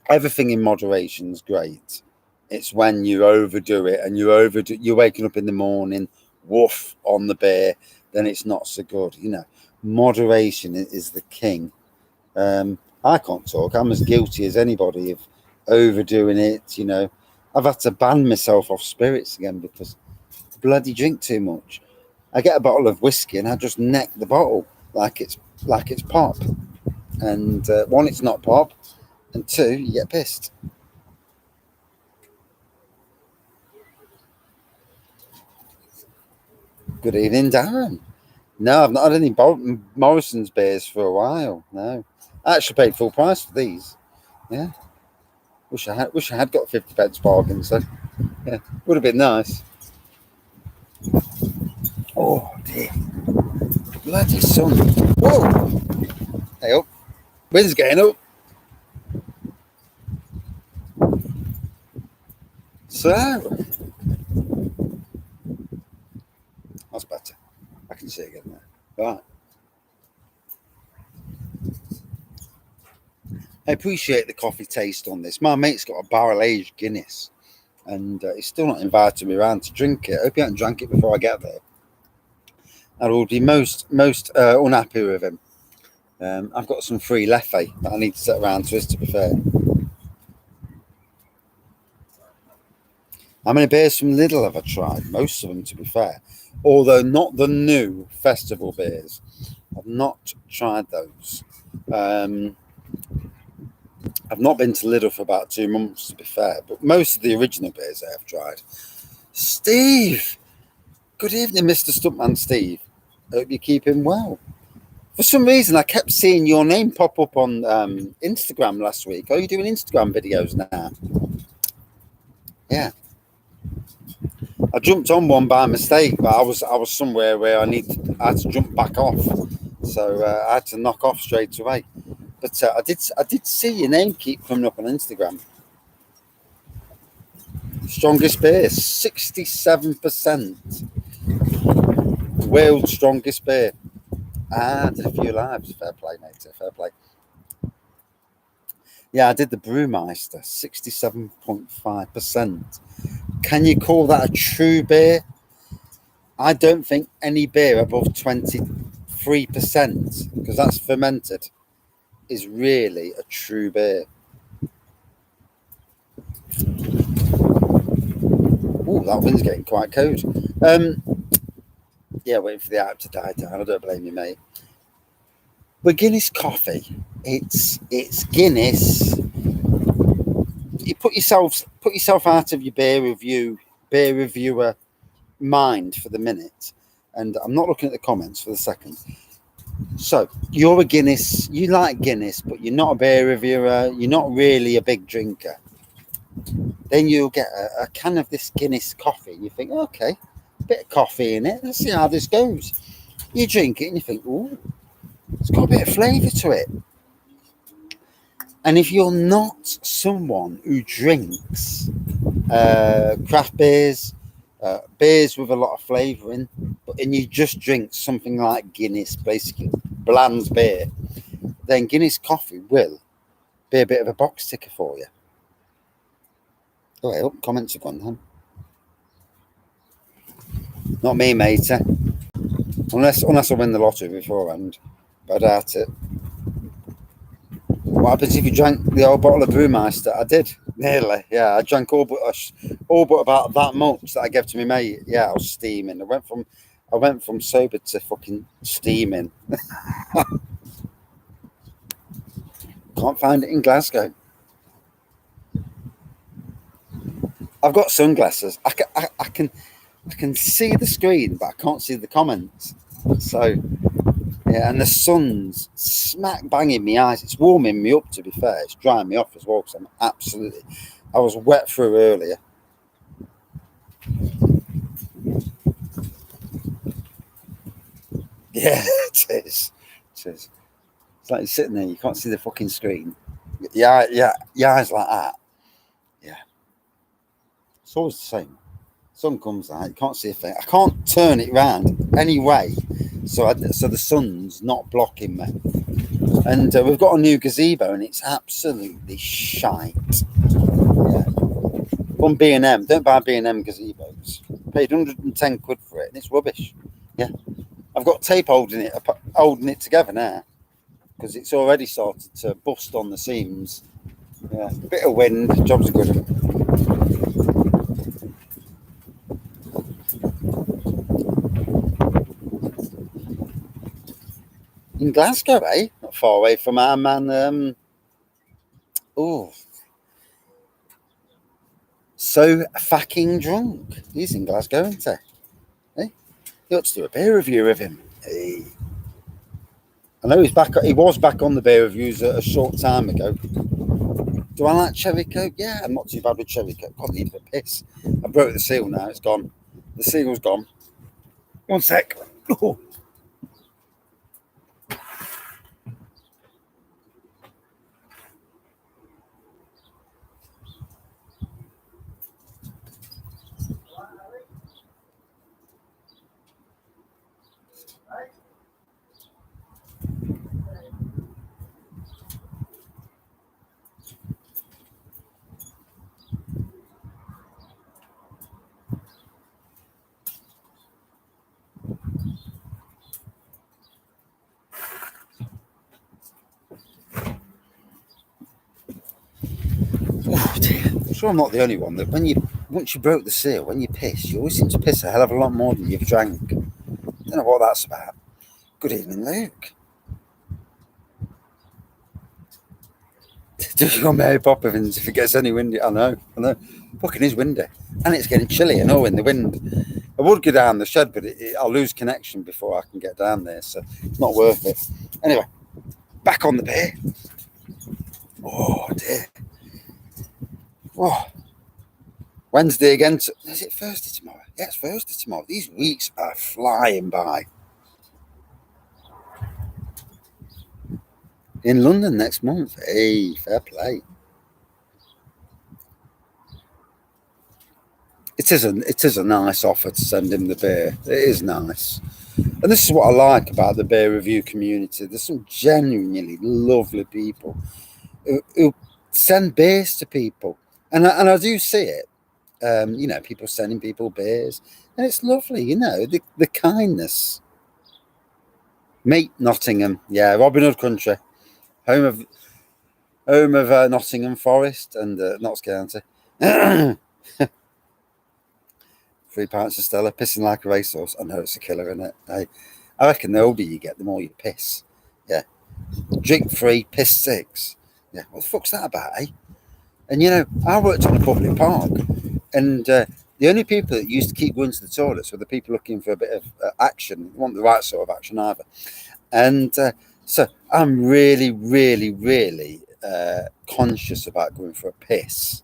everything in moderation is great. It's when you overdo it and you're waking up in the morning, woof on the beer, then it's not so good. Moderation is the king. I can't talk. I'm as guilty as anybody of overdoing it. I've had to ban myself off spirits again because I bloody drink too much. I get a bottle of whiskey and I just neck the bottle like it's pop. And one, it's not pop, and two, you get pissed. Good evening, Darren. No, I've not had any Morrison's beers for a while. No, I actually paid full price for these. Yeah, wish I had got 50 pence bargains. So yeah, would have been nice. Oh dear. Bloody sun. Whoa. Hey up. Wind's getting up. So that's better. I can see it again there. Right. I appreciate the coffee taste on this. My mate's got a barrel-aged Guinness, and he's still not invited me around to drink it. I hope he hasn't drank it before I get there. I will be most unhappy with him. I've got some free leffe that I need to set around to us, to be fair. How many beers from Lidl have I tried? Most of them, to be fair. Although not the new festival beers. I've not tried those. I've not been to Lidl for about 2 months, to be fair. But most of the original beers I have tried. Steve! Good evening, Mr. Stuntman Steve. Hope you're keeping well. For some reason, I kept seeing your name pop up on Instagram last week. Are you doing Instagram videos now? Yeah. I jumped on one by mistake, but I was somewhere where I had to jump back off, so I had to knock off straight away. But I did see your name keep coming up on Instagram. Strongest beer, 67%. World's strongest beer. Did a few lives. Fair play, mate. Fair play. Yeah, I did the Brewmeister, 67.5%. Can you call that a true beer? I don't think any beer above 23%, because that's fermented, is really a true beer. Oh, that wind's getting quite cold. Yeah, waiting for the app to die down. I don't blame you, mate. With Guinness coffee, it's Guinness. You put yourself out of your beer reviewer mind for the minute, and I'm not looking at the comments for the second. So you're a Guinness, you like Guinness, but you're not a beer reviewer, you're not really a big drinker. Then you'll get a can of this Guinness coffee. You think, okay, a bit of coffee in it, let's see how this goes. You drink it and you think, oh, it's got a bit of flavour to it. And if you're not someone who drinks craft beers, beers with a lot of flavour in, and you just drink something like Guinness, basically bland beer, then Guinness coffee will be a bit of a box ticker for you. Oh, I hope comments are gone then. Not me, mate. Unless I win the lottery beforehand, but I doubt it. What happens if you drank the old bottle of Brewmeister? I did, nearly. Yeah, I drank all but about that much that I gave to my mate. Yeah, I was steaming. I went from sober to fucking steaming. Can't find it in Glasgow. I've got sunglasses. I can see the screen, but I can't see the comments. So. Yeah, and the sun's smack banging my eyes. It's warming me up, to be fair. It's drying me off as well, because I was wet through earlier. Yeah, it is. It's like you're sitting there, you can't see the fucking screen. Yeah, your eyes like that. Yeah. It's always the same. Sun comes out, you can't see a thing. I can't turn it round anyway. So the sun's not blocking me. And we've got a new gazebo, and it's absolutely shite. Yeah. On B&M, don't buy B&M gazebos. Paid 110 quid for it, and it's rubbish. Yeah, I've got tape holding it together now, because it's already started to bust on the seams. Yeah, a bit of wind, job's a good one. In Glasgow, eh? Not far away from our man. So fucking drunk. He's in Glasgow, isn't he? Hey, you ought to do a beer review of him. Hey. I know he's back. He was back on the beer reviews a short time ago. Do I like cherry coke? Yeah, I'm not too bad with cherry coke. God, I need a piss. I broke the seal now. It's gone. The seal's gone. One sec. Oh. Oh dear. I'm sure I'm not the only one that once you broke the seal, when you piss, you always seem to piss a hell of a lot more than you've drank. Don't know what that's about. Good evening, Luke. Do your Mary Poppins if it gets any windy. I know. Fucking is windy. And it's getting chilly, I know, in the wind. I would go down the shed, but I'll lose connection before I can get down there, so it's not worth it. Anyway, back on the beer. Oh dear. Oh. Wednesday again. Is it Thursday tomorrow? Yeah, it's Thursday tomorrow. These weeks are flying by. In London next month. Hey, fair play. It is a nice offer to send him the beer. It is nice. And this is what I like about the beer review community. There's some genuinely lovely people who send beers to people. And I do see it. People sending people beers. And it's lovely, the kindness. Meet Nottingham. Yeah, Robin Hood country. Home of Nottingham Forest and Notts County. 3 pints of Stella, pissing like a racehorse. I know it's a killer, isn't it? I reckon the older you get, the more you piss. Yeah. Drink 3, piss 6. Yeah. What the fuck's that about, eh? And I worked on a public park, and the only people that used to keep going to the toilets were the people looking for a bit of action. They want the right sort of action either. And so I'm really, really, really conscious about going for a piss,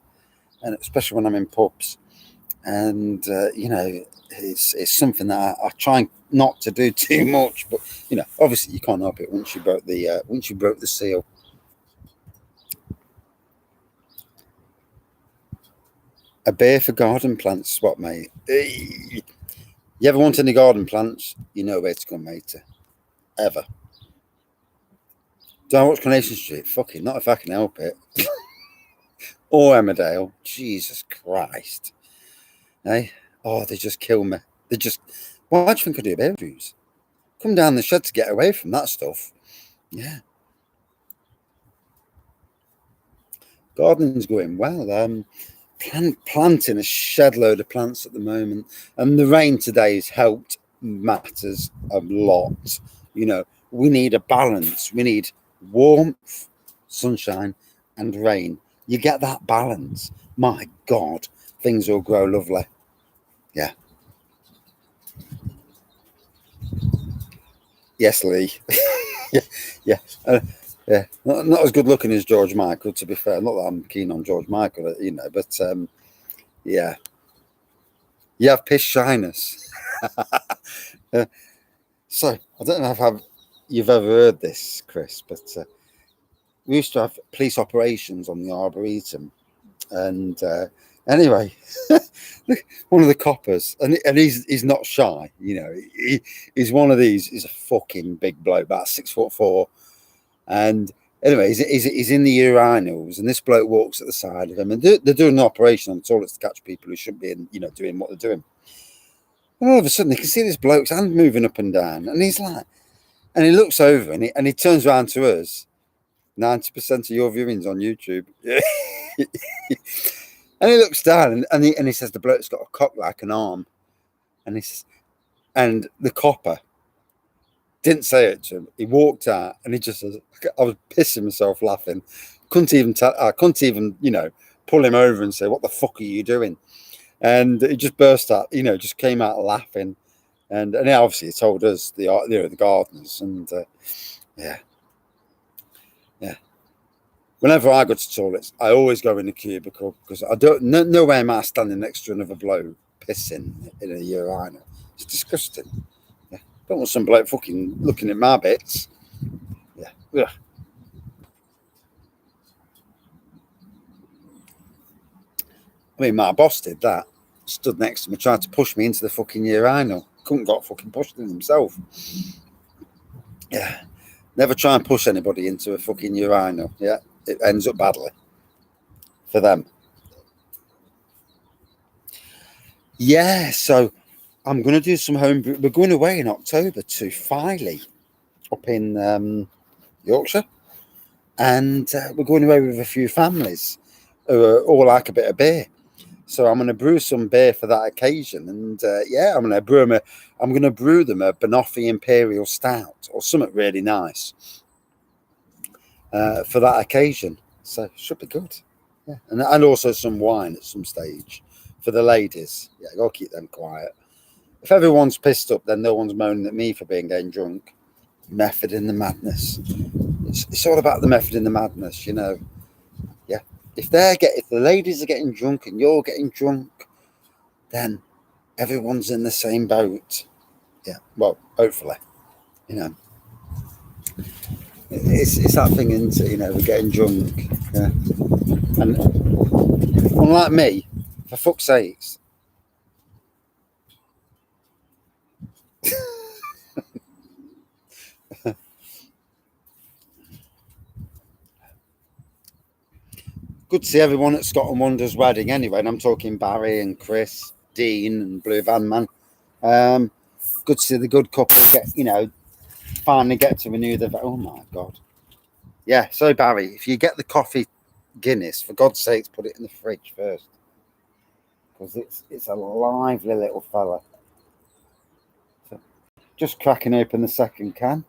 and especially when I'm in pubs. And it's something that I try not to do too much, but obviously you can't help it once you broke the seal. A beer for garden plants, what, mate? You ever want any garden plants? You know where to come, mate. Ever. Do I watch Coronation Street? Fucking not if I can help it. Or Emmerdale. Jesus Christ. Hey, oh, they just kill me. Why do you think I do beer reviews? Come down the shed to get away from that stuff. Yeah. Gardening's going well. Planting a shed load of plants at the moment. And the rain today has helped matters a lot. We need a balance. We need warmth, sunshine, and rain. You get that balance. My God, things will grow lovely. Yeah. Yes, Lee. yeah. Yeah. Not as good looking as George Michael, to be fair. Not that I'm keen on George Michael, but yeah. You have piss shyness. So, I don't know if you've ever heard this, Chris, but we used to have police operations on the Arboretum. And anyway, one of the coppers, and he's not shy, he's one of these. He's a fucking big bloke, about 6'4", and anyway, he's in the urinals, and this bloke walks at the side of him, and they're doing an operation on the toilets to catch people who shouldn't be, doing what they're doing. And all of a sudden, they can see this bloke's hand moving up and down, and he's like, and he looks over, and he turns around to us. 90% of your viewings on YouTube. And he looks down and he says the bloke's got a cock like an arm. And and the copper didn't say it to him. He walked out and he just says, I was pissing myself laughing. Couldn't even pull him over and say, what the fuck are you doing? And he just burst out, just came out laughing. And he obviously told us, the gardeners, and yeah. Whenever I go to toilets, I always go in the cubicle because I don't. No way am I standing next to another bloke pissing in a urinal. It's disgusting. Don't want some bloke fucking looking at my bits. Yeah. Ugh. I mean, my boss did that. Stood next to me, tried to push me into the fucking urinal. Couldn't got fucking pushed in himself. Yeah. Never try and push anybody into a fucking urinal. Yeah. It ends up badly for them. Yeah. So I'm going to do some home brew. We're going away in October to Filey up in Yorkshire. And we're going away with a few families who all like a bit of beer. So I'm going to brew some beer for that occasion, and I'm going to brew them. I'm going to brew them a Banoffee Imperial Stout or something really nice for that occasion. So it should be good. Yeah, and also some wine at some stage for the ladies. Yeah, I'll keep them quiet. If everyone's pissed up, then no one's moaning at me for getting drunk. Method in the madness. It's all about the method in the madness, you know. Yeah. If the ladies are getting drunk and you're getting drunk, then everyone's in the same boat. Yeah, well, hopefully, you know. It's that thing, isn't it? You know, we're getting drunk. Yeah. And unlike me, for fuck's sakes. Good to see everyone at Scott and Wonder's wedding anyway. And I'm talking Barry and Chris, Dean and Blue Van Man. Good to see the good couple finally get to renew the. Oh my God. Yeah, so Barry, if you get the coffee Guinness, for God's sakes, put it in the fridge first. Because it's a lively little fella. So just cracking open the second can.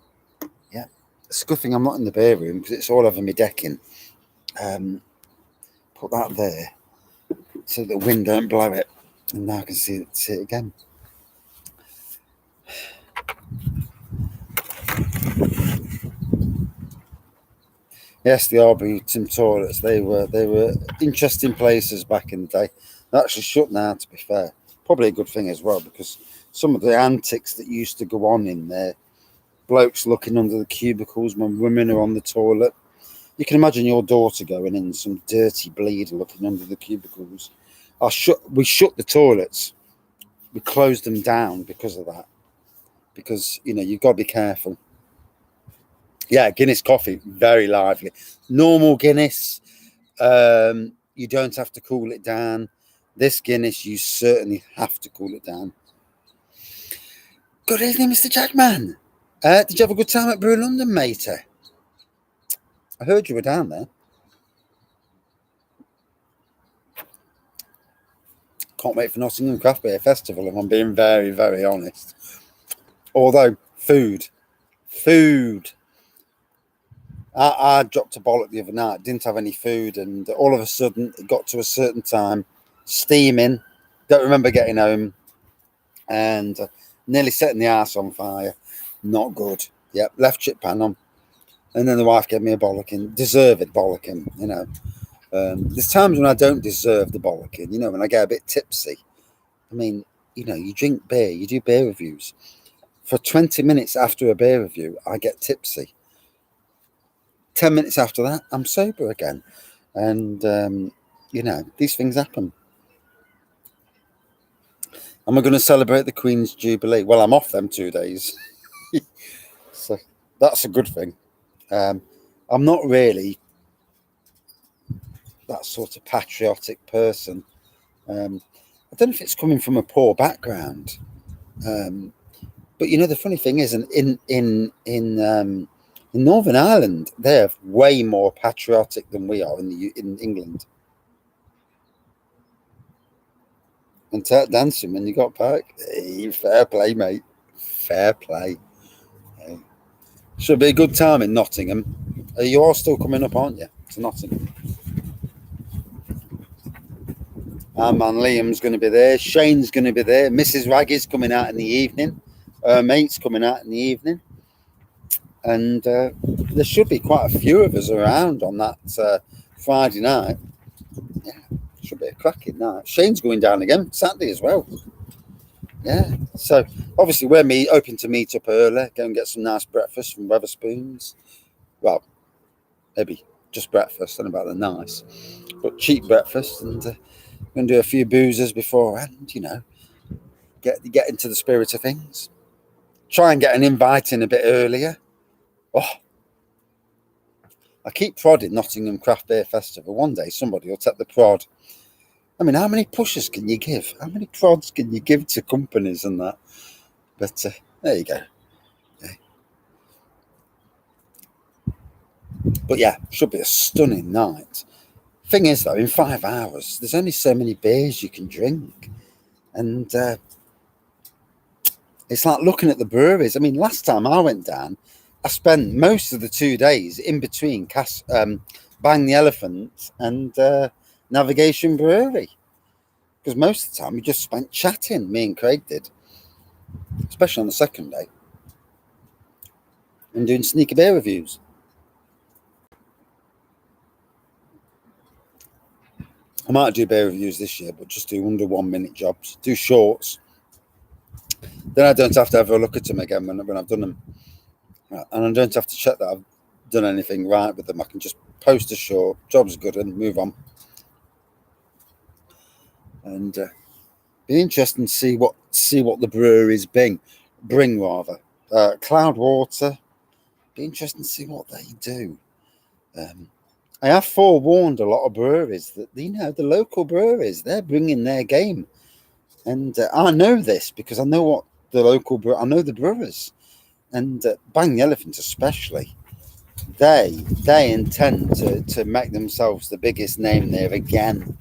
Yeah. Scuffing I'm not in the beer room because it's all over my decking. Put that there so the wind don't blow it. And now I can see it again. Yes, the Arboretum toilets. They were interesting places back in the day. They're actually shut now, to be fair. Probably a good thing as well, because some of the antics that used to go on in there, blokes looking under the cubicles when women are on the toilet. You can imagine your daughter going in, some dirty bleeder looking under the cubicles. We shut the toilets. We closed them down because of that. Because, you've got to be careful. Yeah, Guinness coffee, very lively. Normal Guinness, you don't have to cool it down. This Guinness, you certainly have to cool it down. Good evening, Mr. Jackman. Did you have a good time at Brew London, matey? I heard you were down there. Can't wait for Nottingham Craft Beer Festival, if I'm being very, very honest. Although, food. I dropped a bollock the other night, didn't have any food, and all of a sudden it got to a certain time, steaming, don't remember getting home, and nearly setting the arse on fire. Not good. Yep, left chip pan on. And then the wife gave me a bollocking, deserved bollocking, There's times when I don't deserve the bollocking, when I get a bit tipsy. I mean, you drink beer, you do beer reviews. For 20 minutes after a beer review, I get tipsy. 10 minutes after that, I'm sober again. And, these things happen. Am I going to celebrate the Queen's Jubilee? Well, I'm off them 2 days. So that's a good thing. I'm not really that sort of patriotic person. I don't know if it's coming from a poor background. But, the funny thing is, in Northern Ireland, they're way more patriotic than we are in England. And dancing when you got back, hey, fair play, mate. Fair play. Hey. Should be a good time in Nottingham. You are still coming up, aren't you, to Nottingham? Our man Liam's going to be there. Shane's going to be there. Mrs. Wraggy's coming out in the evening. Her mate's coming out in the evening. And there should be quite a few of us around on that Friday night. Yeah, should be a cracking night. Shane's going down again Saturday as well. Yeah. So obviously we're hoping to meet up early, go and get some nice breakfast from Wetherspoons. Well, maybe just breakfast, and about the nice, but cheap breakfast, and going to do a few boozers beforehand. Get into the spirit of things. Try and get an invite in a bit earlier. Oh, I keep prodding Nottingham Craft Beer Festival. One day somebody will take the prod. I mean, how many pushes can you give? How many prods can you give to companies and that? But there you go. Yeah. But yeah, should be a stunning night. Thing is, though, in 5 hours, there's only so many beers you can drink. And it's like looking at the breweries. I mean, last time I went down, I spent most of the 2 days in between Bang the Elephant and Navigation Brewery. Because most of the time we just spent chatting, me and Craig did, especially on the second day, and doing sneaker beer reviews. I might do beer reviews this year, but just do under 1 minute jobs, do shorts. Then I don't have to ever look at them again when I've done them. And I don't have to check that I've done anything right with them. I can just post a short, job's good, and move on. And be interesting to see what the breweries bring rather. Cloudwater. Be interesting to see what they do. I have forewarned a lot of breweries that the local breweries, they're bringing their game, and I know this because I know what the local I know the brewers, and Bang the Elephant especially. They intend to make themselves the biggest name there again.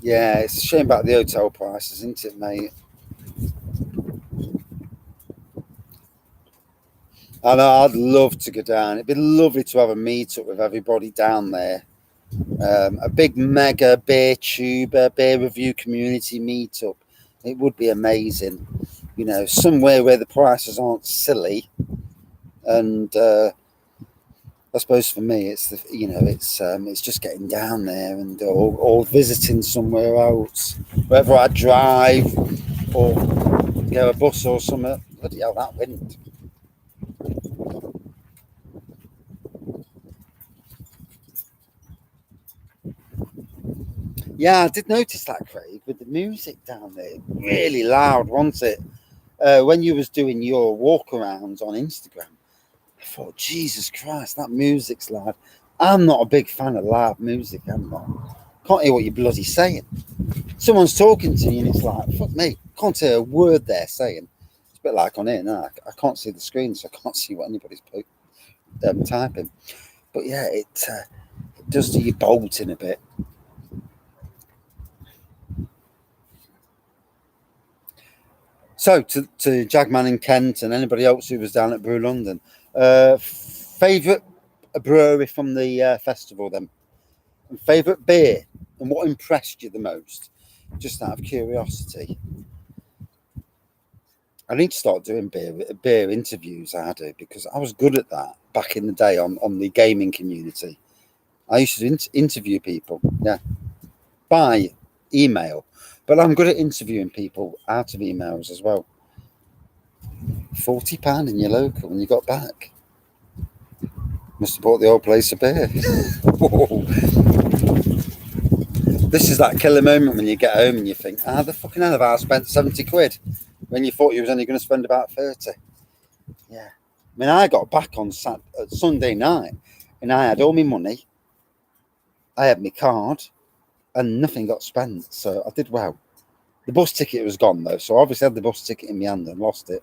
Yeah, it's a shame about the hotel prices, isn't it, mate? I know I'd love to go down. It'd be lovely to have a meet up with everybody down there. A big mega Beertuber beer review community meetup. It would be amazing. Somewhere where the prices aren't silly. And I suppose for me, it's just getting down there and or visiting somewhere else, whether I drive or a bus or something. Bloody hell, that wind! Yeah, I did notice that, Craig, with the music down there, really loud, wasn't it? When you was doing your walk arounds on Instagram, I thought, Jesus Christ, that music's loud. I'm not a big fan of loud music, am I? Can't hear what you're bloody saying. Someone's talking to you and it's like, fuck me, can't hear a word they're saying. It's a bit like on here now. I can't see the screen, so I can't see what anybody's typing. But yeah, it does do you bolting a bit. So to Jagman and Kent and anybody else who was down at Brew London, favourite brewery from the festival then? And favourite beer? And what impressed you the most? Just out of curiosity. I need to start doing beer interviews, I do, because I was good at that back in the day on the gaming community. I used to interview people, yeah, by email. But I'm good at interviewing people out of emails as well. £40 in your local when you got back. Must have bought the old place a beer. This is that killer moment when you get home and you think, the fucking hell have I spent 70 quid when you thought you was only going to spend about 30. Yeah. I mean, I got back on Sunday night and I had all my money. I had my card and nothing got spent. So I did well. The bus ticket was gone though. So I obviously had the bus ticket in my hand and lost it.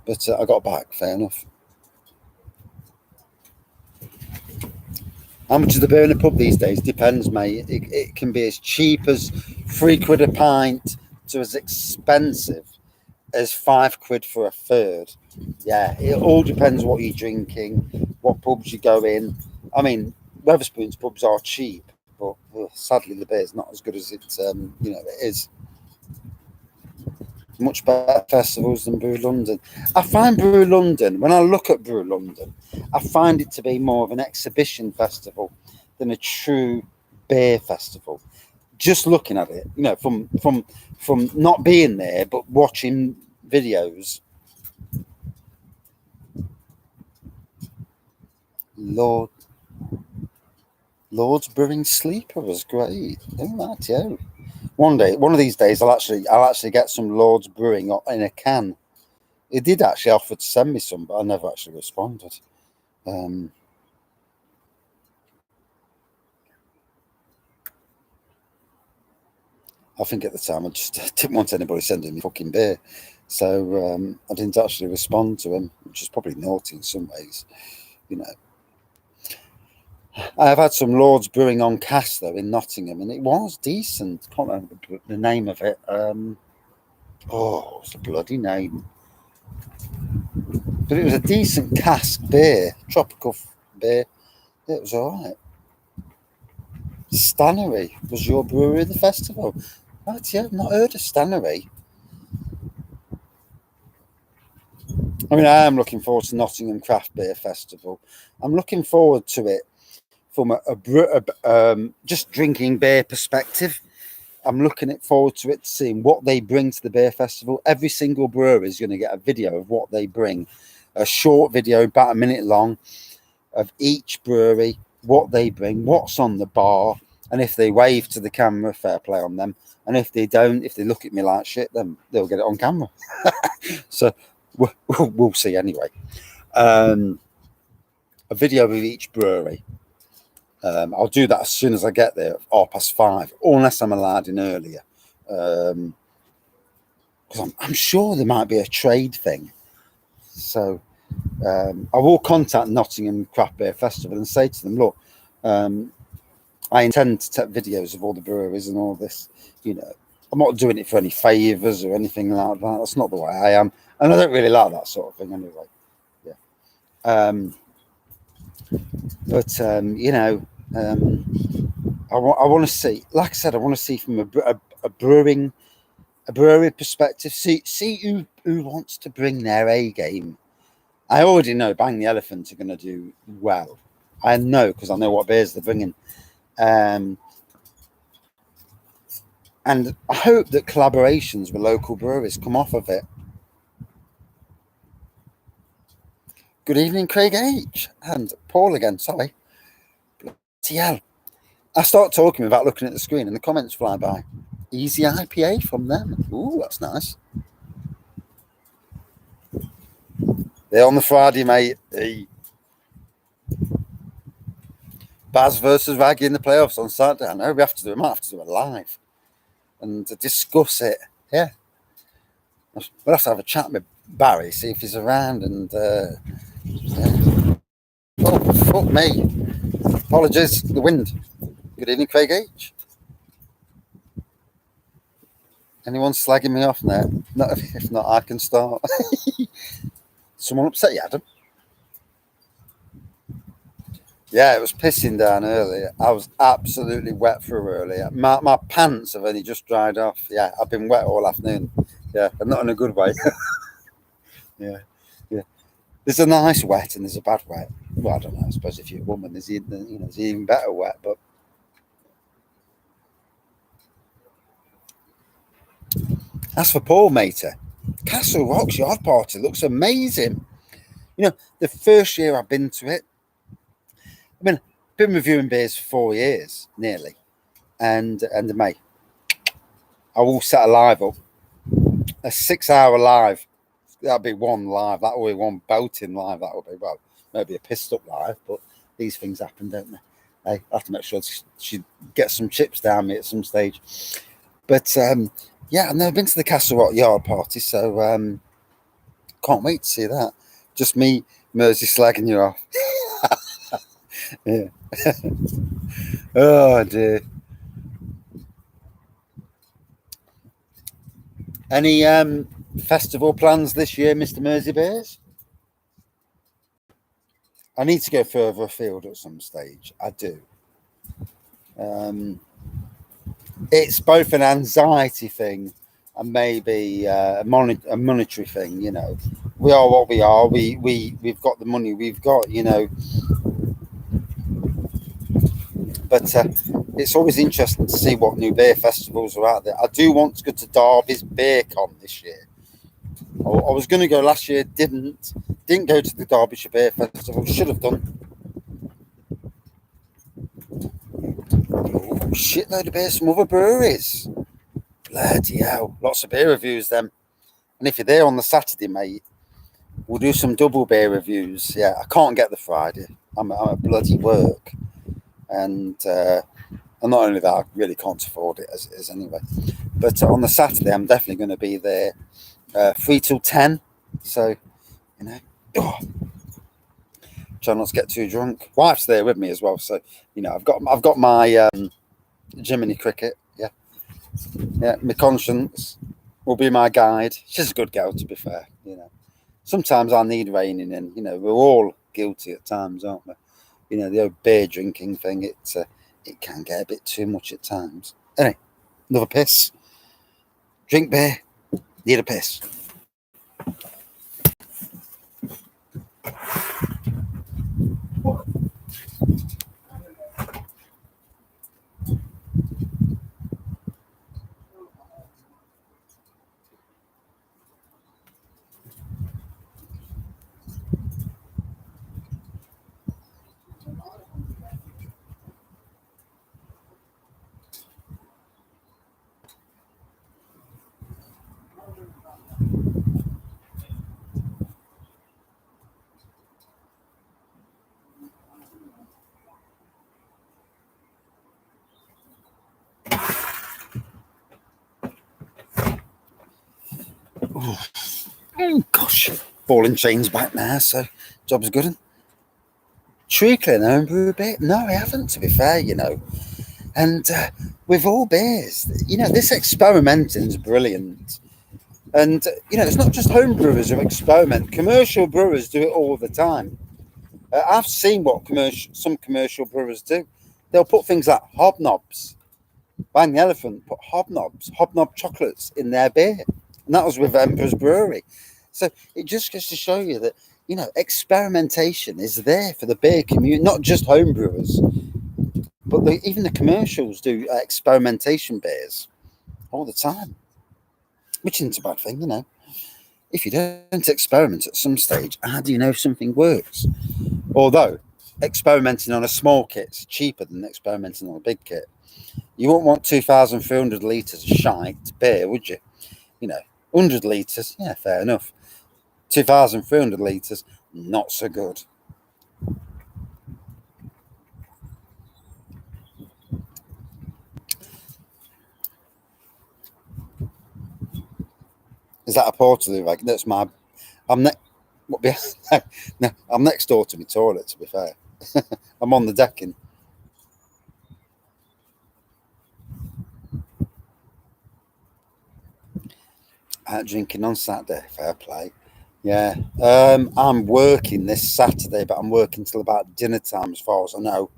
But I got back, fair enough. How much is the beer in the pub these days? Depends, mate. It can be as cheap as £3 a pint to as expensive as £5 for a third. Yeah, it all depends what you're drinking, what pubs you go in. I mean, Wetherspoons pubs are cheap, but sadly the beer's not as good as it is. Much better festivals than Brew London. I find Brew London, when I look at Brew London, I find it to be more of an exhibition festival than a true beer festival. Just looking at it, from not being there but watching videos. Lord Lord's Brewing Sleeper was great. Oh, right, yeah. One of these days, I'll actually get some Lord's Brewing in a can. He did actually offer to send me some, but I never actually responded. I think at the time I just didn't want anybody sending me fucking beer, so I didn't actually respond to him, which is probably naughty in some ways, you know. I have had some Lord's Brewing on cast though in Nottingham, and it was decent. Can't remember the name of it. What's the bloody name? But it was a decent cask beer, tropical beer. It was all right. Stannery was your brewery at the festival. Right, yeah, I've not heard of Stannery. I mean, I am looking forward to Nottingham Craft Beer Festival. I'm looking forward to it from just drinking beer perspective. I'm looking forward to it, seeing what they bring to the beer festival. Every single brewery is going to get a video of what they bring, a short video, about a minute long, of each brewery, what they bring, what's on the bar, and if they wave to the camera, fair play on them. And if they don't, if they look at me like shit, then they'll get it on camera. So we'll see anyway. A video of each brewery. I'll do that as soon as I get there, 5:30, unless I'm allowed in earlier. Because I'm sure there might be a trade thing. So I will contact Nottingham Craft Beer Festival and say to them, look, I intend to take videos of all the breweries and all this. You know, I'm not doing it for any favours or anything like that. That's not the way I am. And I don't really like that sort of thing anyway. Yeah. I want to see, like I said, I want to see from a brewery perspective, see who wants to bring their A game. I already know Bang the Elephant are going to do well. I know because I know what beers they're bringing. And I hope that collaborations with local breweries come off of it. Good evening, Craig H. And Paul again, sorry. Bloody hell. I start talking without looking at the screen and the comments fly by. Easy IPA from them. Ooh, that's nice. They're on the Friday, mate. Hey. Baz versus Wraggy in the playoffs on Saturday. I know we might have to do it live and discuss it. Yeah. We'll have to have a chat with Barry, see if he's around and yeah. Oh, fuck me. Apologies, the wind. Good evening, Craig H. Anyone slagging me off now? No, if not, I can start. Someone upset you, Adam? Yeah, it was pissing down earlier. I was absolutely wet through earlier. My pants have only just dried off. Yeah, I've been wet all afternoon. Yeah, but not in a good way. Yeah. There's a nice wet and there's a bad wet. Well, I don't know. I suppose if you're a woman, there's even better wet. But as for Paul Mater, Castle Rock's yard party looks amazing. You know, the first year I've been to it, I mean, I've been reviewing beers for 4 years, nearly. And mate, I will set a live up. A 6-hour live. That'll be one live. That'll be one boating live. That'll be, well, maybe a pissed up live, but these things happen, don't they? I have to make sure she gets some chips down me at some stage. But yeah, I've never been to the Castle Rock yard party, so can't wait to see that. Just me, Mersey, slagging you off. Yeah. Oh dear. Any festival plans this year, Mr. Mersey Bears? I need to go further afield at some stage. I do. It's both an anxiety thing and maybe a monetary thing. We are what we are. We've got the money we've got. But it's always interesting to see what new beer festivals are out there. I do want to go to Derby's Beer Con this year. I was going to go last year, didn't go to the Derbyshire Beer Festival. Should have done. Oh, shitload of beers from other breweries. Bloody hell, lots of beer reviews then. And if you're there on the Saturday, mate, we'll do some double beer reviews. Yeah, I can't get the Friday. I'm at bloody work, and not only that, I really can't afford it as it is anyway. But on the Saturday, I'm definitely going to be there, 3 till 10. So, try not to get too drunk. Wife's there with me as well, so I've got my Jiminy Cricket. Yeah. My conscience will be my guide. She's a good girl, to be fair. Sometimes I need reining in. We're all guilty at times, aren't we? The old beer drinking thing. It can get a bit too much at times. Anyway, another piss. Drink beer. Need a piss. Oh gosh, ball and chain's back now, so job's good. Treacling homebrew beer? No, I haven't, to be fair. And with all beers, this experimenting is brilliant. And it's not just home brewers who experiment. Commercial brewers do it all the time. I've seen what some commercial brewers do. They'll put things like hobnobs. Bang the Elephant put hobnob chocolates in their beer, and that was with Emperor's Brewery. So it just goes to show you that experimentation is there for the beer community, not just home brewers, but even the commercials do experimentation beers all the time, which isn't a bad thing. If you don't experiment at some stage, how do you know if something works? Although experimenting on a small kit's cheaper than experimenting on a big kit. You wouldn't want 2,300 litres of shite beer, would you? 100 litres, yeah, fair enough. 2,300 litres, not so good. Is that a portal? Like, that's my. I'm next. What? No, I'm next door to my toilet. To be fair, I'm on the decking. Out drinking on Saturday. Fair play. Yeah. I'm working this Saturday, but I'm working till about dinner time, as far as I know.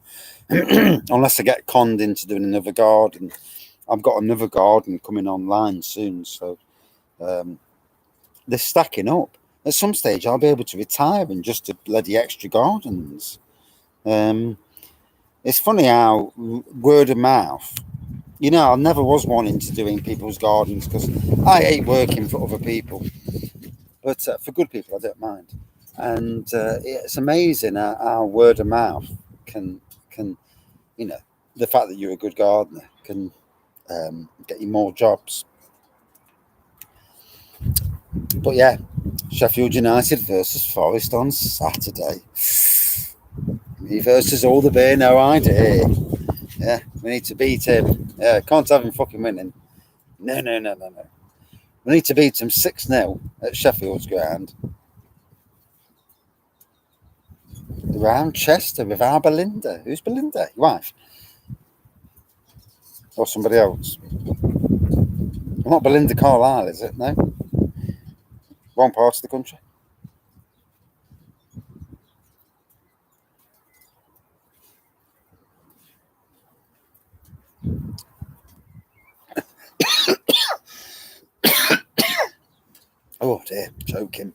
Unless I get conned into doing another garden. I've got another garden coming online soon, so they're stacking up. At some stage, I'll be able to retire and just do bloody extra gardens. It's funny how word of mouth. I never was wanting to doing people's gardens because I hate working for other people, but for good people, I don't mind. And it's amazing how word of mouth can the fact that you're a good gardener can get you more jobs. But yeah, Sheffield United versus Forest on Saturday. Me versus all the beer, no idea. Yeah, we need to beat him. Yeah, can't have him fucking winning. No. We need to beat him 6-0 at Sheffield's ground. Around Chester with our Belinda. Who's Belinda? Your wife? Or somebody else? Not Belinda Carlisle, is it? No? Wrong part of the country. Oh dear, choking.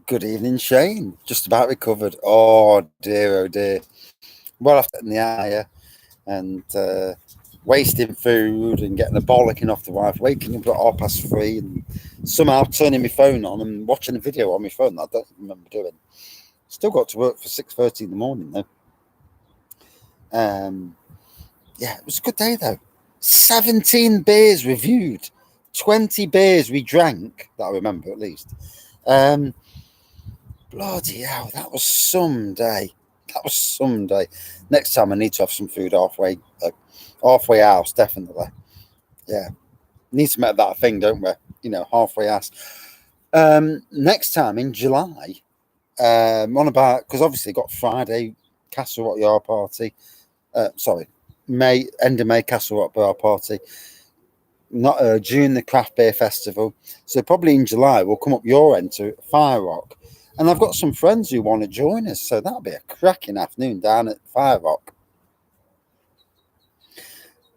Good evening, Shane. Just about recovered. Oh dear. Well, after in the eye and wasting food and getting a bollocking off the wife, waking up at 3:30 and somehow turning my phone on and watching a video on my phone that I don't remember doing. Still got to work for 6:30 in the morning though. Yeah, it was a good day though. 17 beers reviewed, 20 beers we drank that I remember at least. Bloody hell, that was some day. Next time I need to have some food halfway house, definitely. Yeah, need to make that a thing, don't we? Halfway house. Next time in July, on about because obviously got Friday Castle Rock Yard party. End of May Castle Rock Bar party. Not June the craft beer festival. So probably in July we'll come up your end to Fire Rock. And I've got some friends who want to join us, so that'll be a cracking afternoon down at Fire Rock.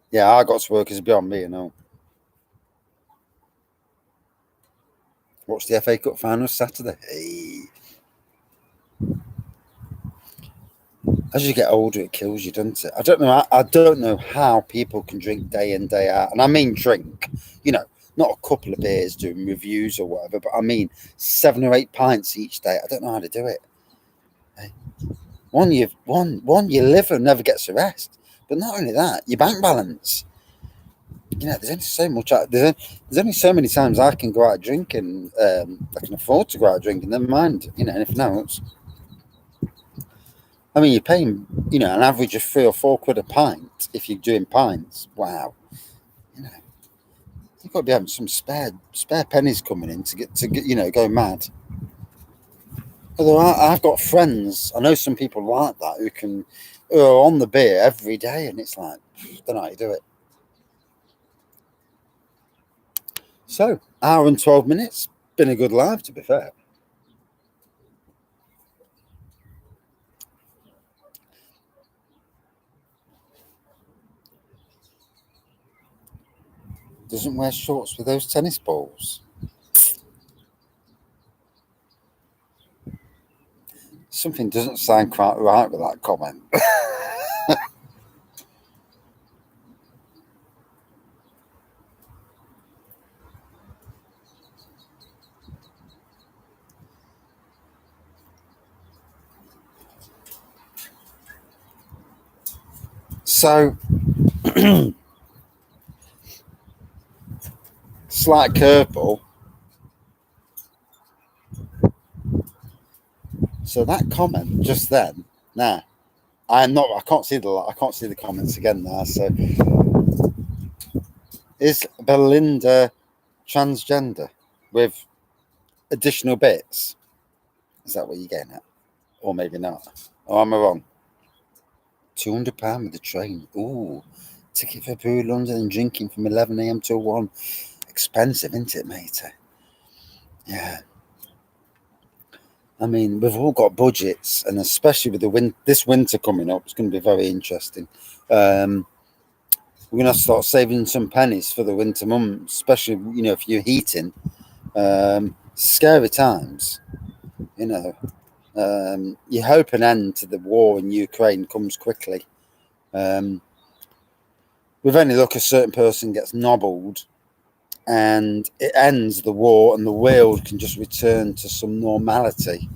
Yeah, I got to work as beyond me, Watch the FA Cup final Saturday. Hey. As you get older, it kills you, doesn't it? I don't know how people can drink day in, day out. And I mean drink, not a couple of beers doing reviews or whatever, but I mean 7 or 8 pints each day. I don't know how to do it. One, your liver never gets a rest. But not only that, your bank balance. There's only so much. There's only so many times I can go out drinking. I can afford to go out drinking. Never mind, anything else. I mean, you're paying, an average of 3 or 4 quid a pint if you're doing pints. Wow, you've got to be having some spare pennies coming in to get go mad. Although I've got friends, I know some people like that who are on the beer every day, and it's like, I don't know how you do it. So, hour and 12 minutes. Been a good live, to be fair. Doesn't wear shorts with those tennis balls. Something doesn't sound quite right with that comment. So, slight curveball. So that comment just then, I can't see the comments again now. So, is Belinda transgender with additional bits? Is that what you're getting at? Or maybe not? Or am I wrong? £200 with the train. Ooh, ticket for Peru, London, and drinking from 11 a.m. till 1. Expensive, isn't it, matey? Yeah. I mean, we've all got budgets, and especially with this winter coming up, it's going to be very interesting. We're going to have to start saving some pennies for the winter months, especially if you're heating. Scary times, you hope an end to the war in Ukraine comes quickly. With any luck, a certain person gets nobbled, and it ends the war, and the world can just return to some normality.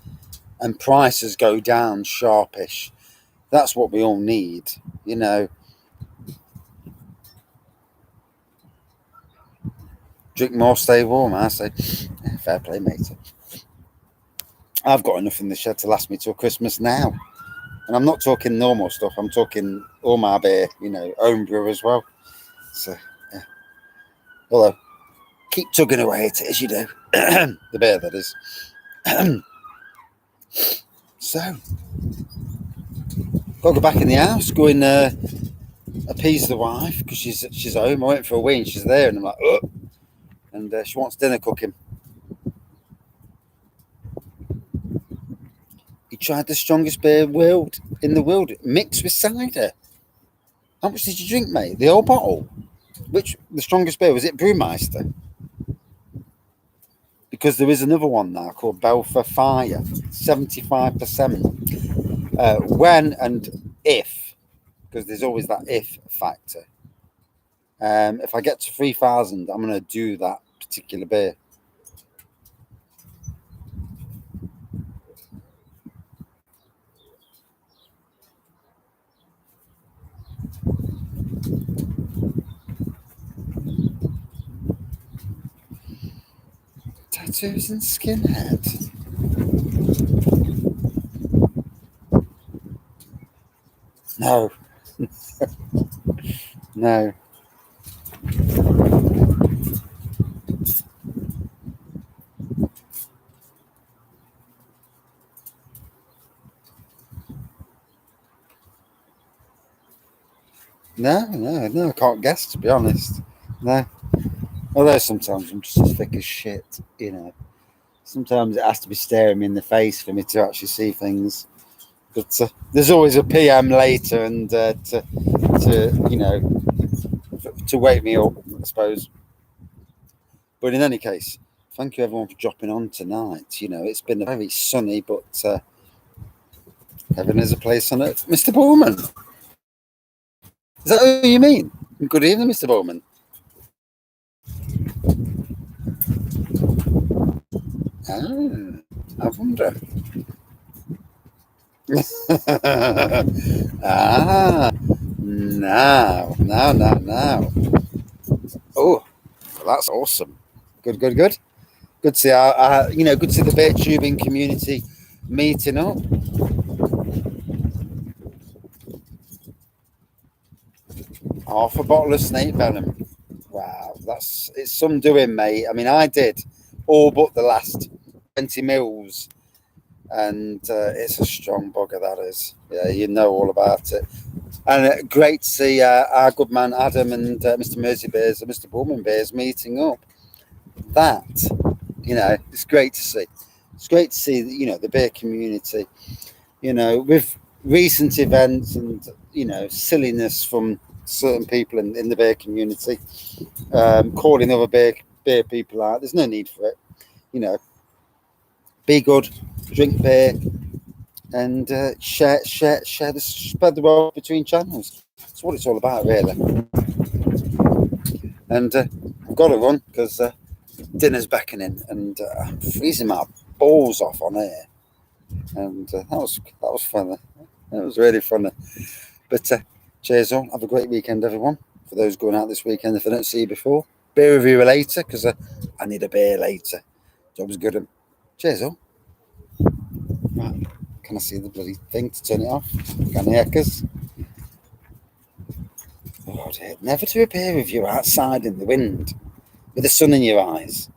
And prices go down sharpish. That's what we all need, Drink more, stay warm, I say. Fair play, mate. I've got enough in the shed to last me till Christmas now. And I'm not talking normal stuff. I'm talking all my beer, home brew as well. So, yeah. Although, keep tugging away at it as you do. The beer, that is. So, got to go back in the house, go and appease the wife because she's home. I went for a wee and she's there, and I'm like, oh, and she wants dinner cooking. He tried the strongest beer in the world, mixed with cider. How much did you drink, mate? The whole bottle? Which, the strongest beer, was it Brewmeister? Because there is another one now called Belfer Fire, 75%. When and if, because there's always that if factor. If I get to 3,000, I'm going to do that particular beer. Tattoos and skinhead. No. No. No, I can't guess, to be honest. No. Although sometimes I'm just as thick as shit, you know. Sometimes it has to be staring me in the face for me to actually see things. But there's always a PM later, and to you know, to wake me up, I suppose. But in any case, thank you everyone for dropping on tonight. You know, it's been a very sunny, but heaven is a place on earth. Mr. Bowman, is that who you mean? Good evening, Mr. Bowman. I wonder. Now. Oh, well, that's awesome. Good. Good to see good to see the Beertubing community meeting up. Half a bottle of snake venom. Wow, it's some doing, mate. I mean, I did all but the last 20 mils, and it's a strong bugger, that is. Yeah, you know all about it. And great to see our good man Adam and Mr. Mersey Bears and Mr. Bowman Bears meeting up. That, it's great to see. It's great to see, the beer community, with recent events and, silliness from certain people in the beer community, calling other beer people out. There's no need for it. Be good, drink beer, and spread the wealth between channels. That's what it's all about, really. And I've got to run because dinner's beckoning, and I'm freezing my balls off on air. And that was funny. That was really funny. But cheers all. Have a great weekend, everyone. For those going out this weekend, if I don't see you before, beer review later because I need a beer later. Job's good. Cheers all. Right. Can I see the bloody thing to turn it off? Can I hear us? Oh dear. Never do a beer review outside in the wind with the sun in your eyes.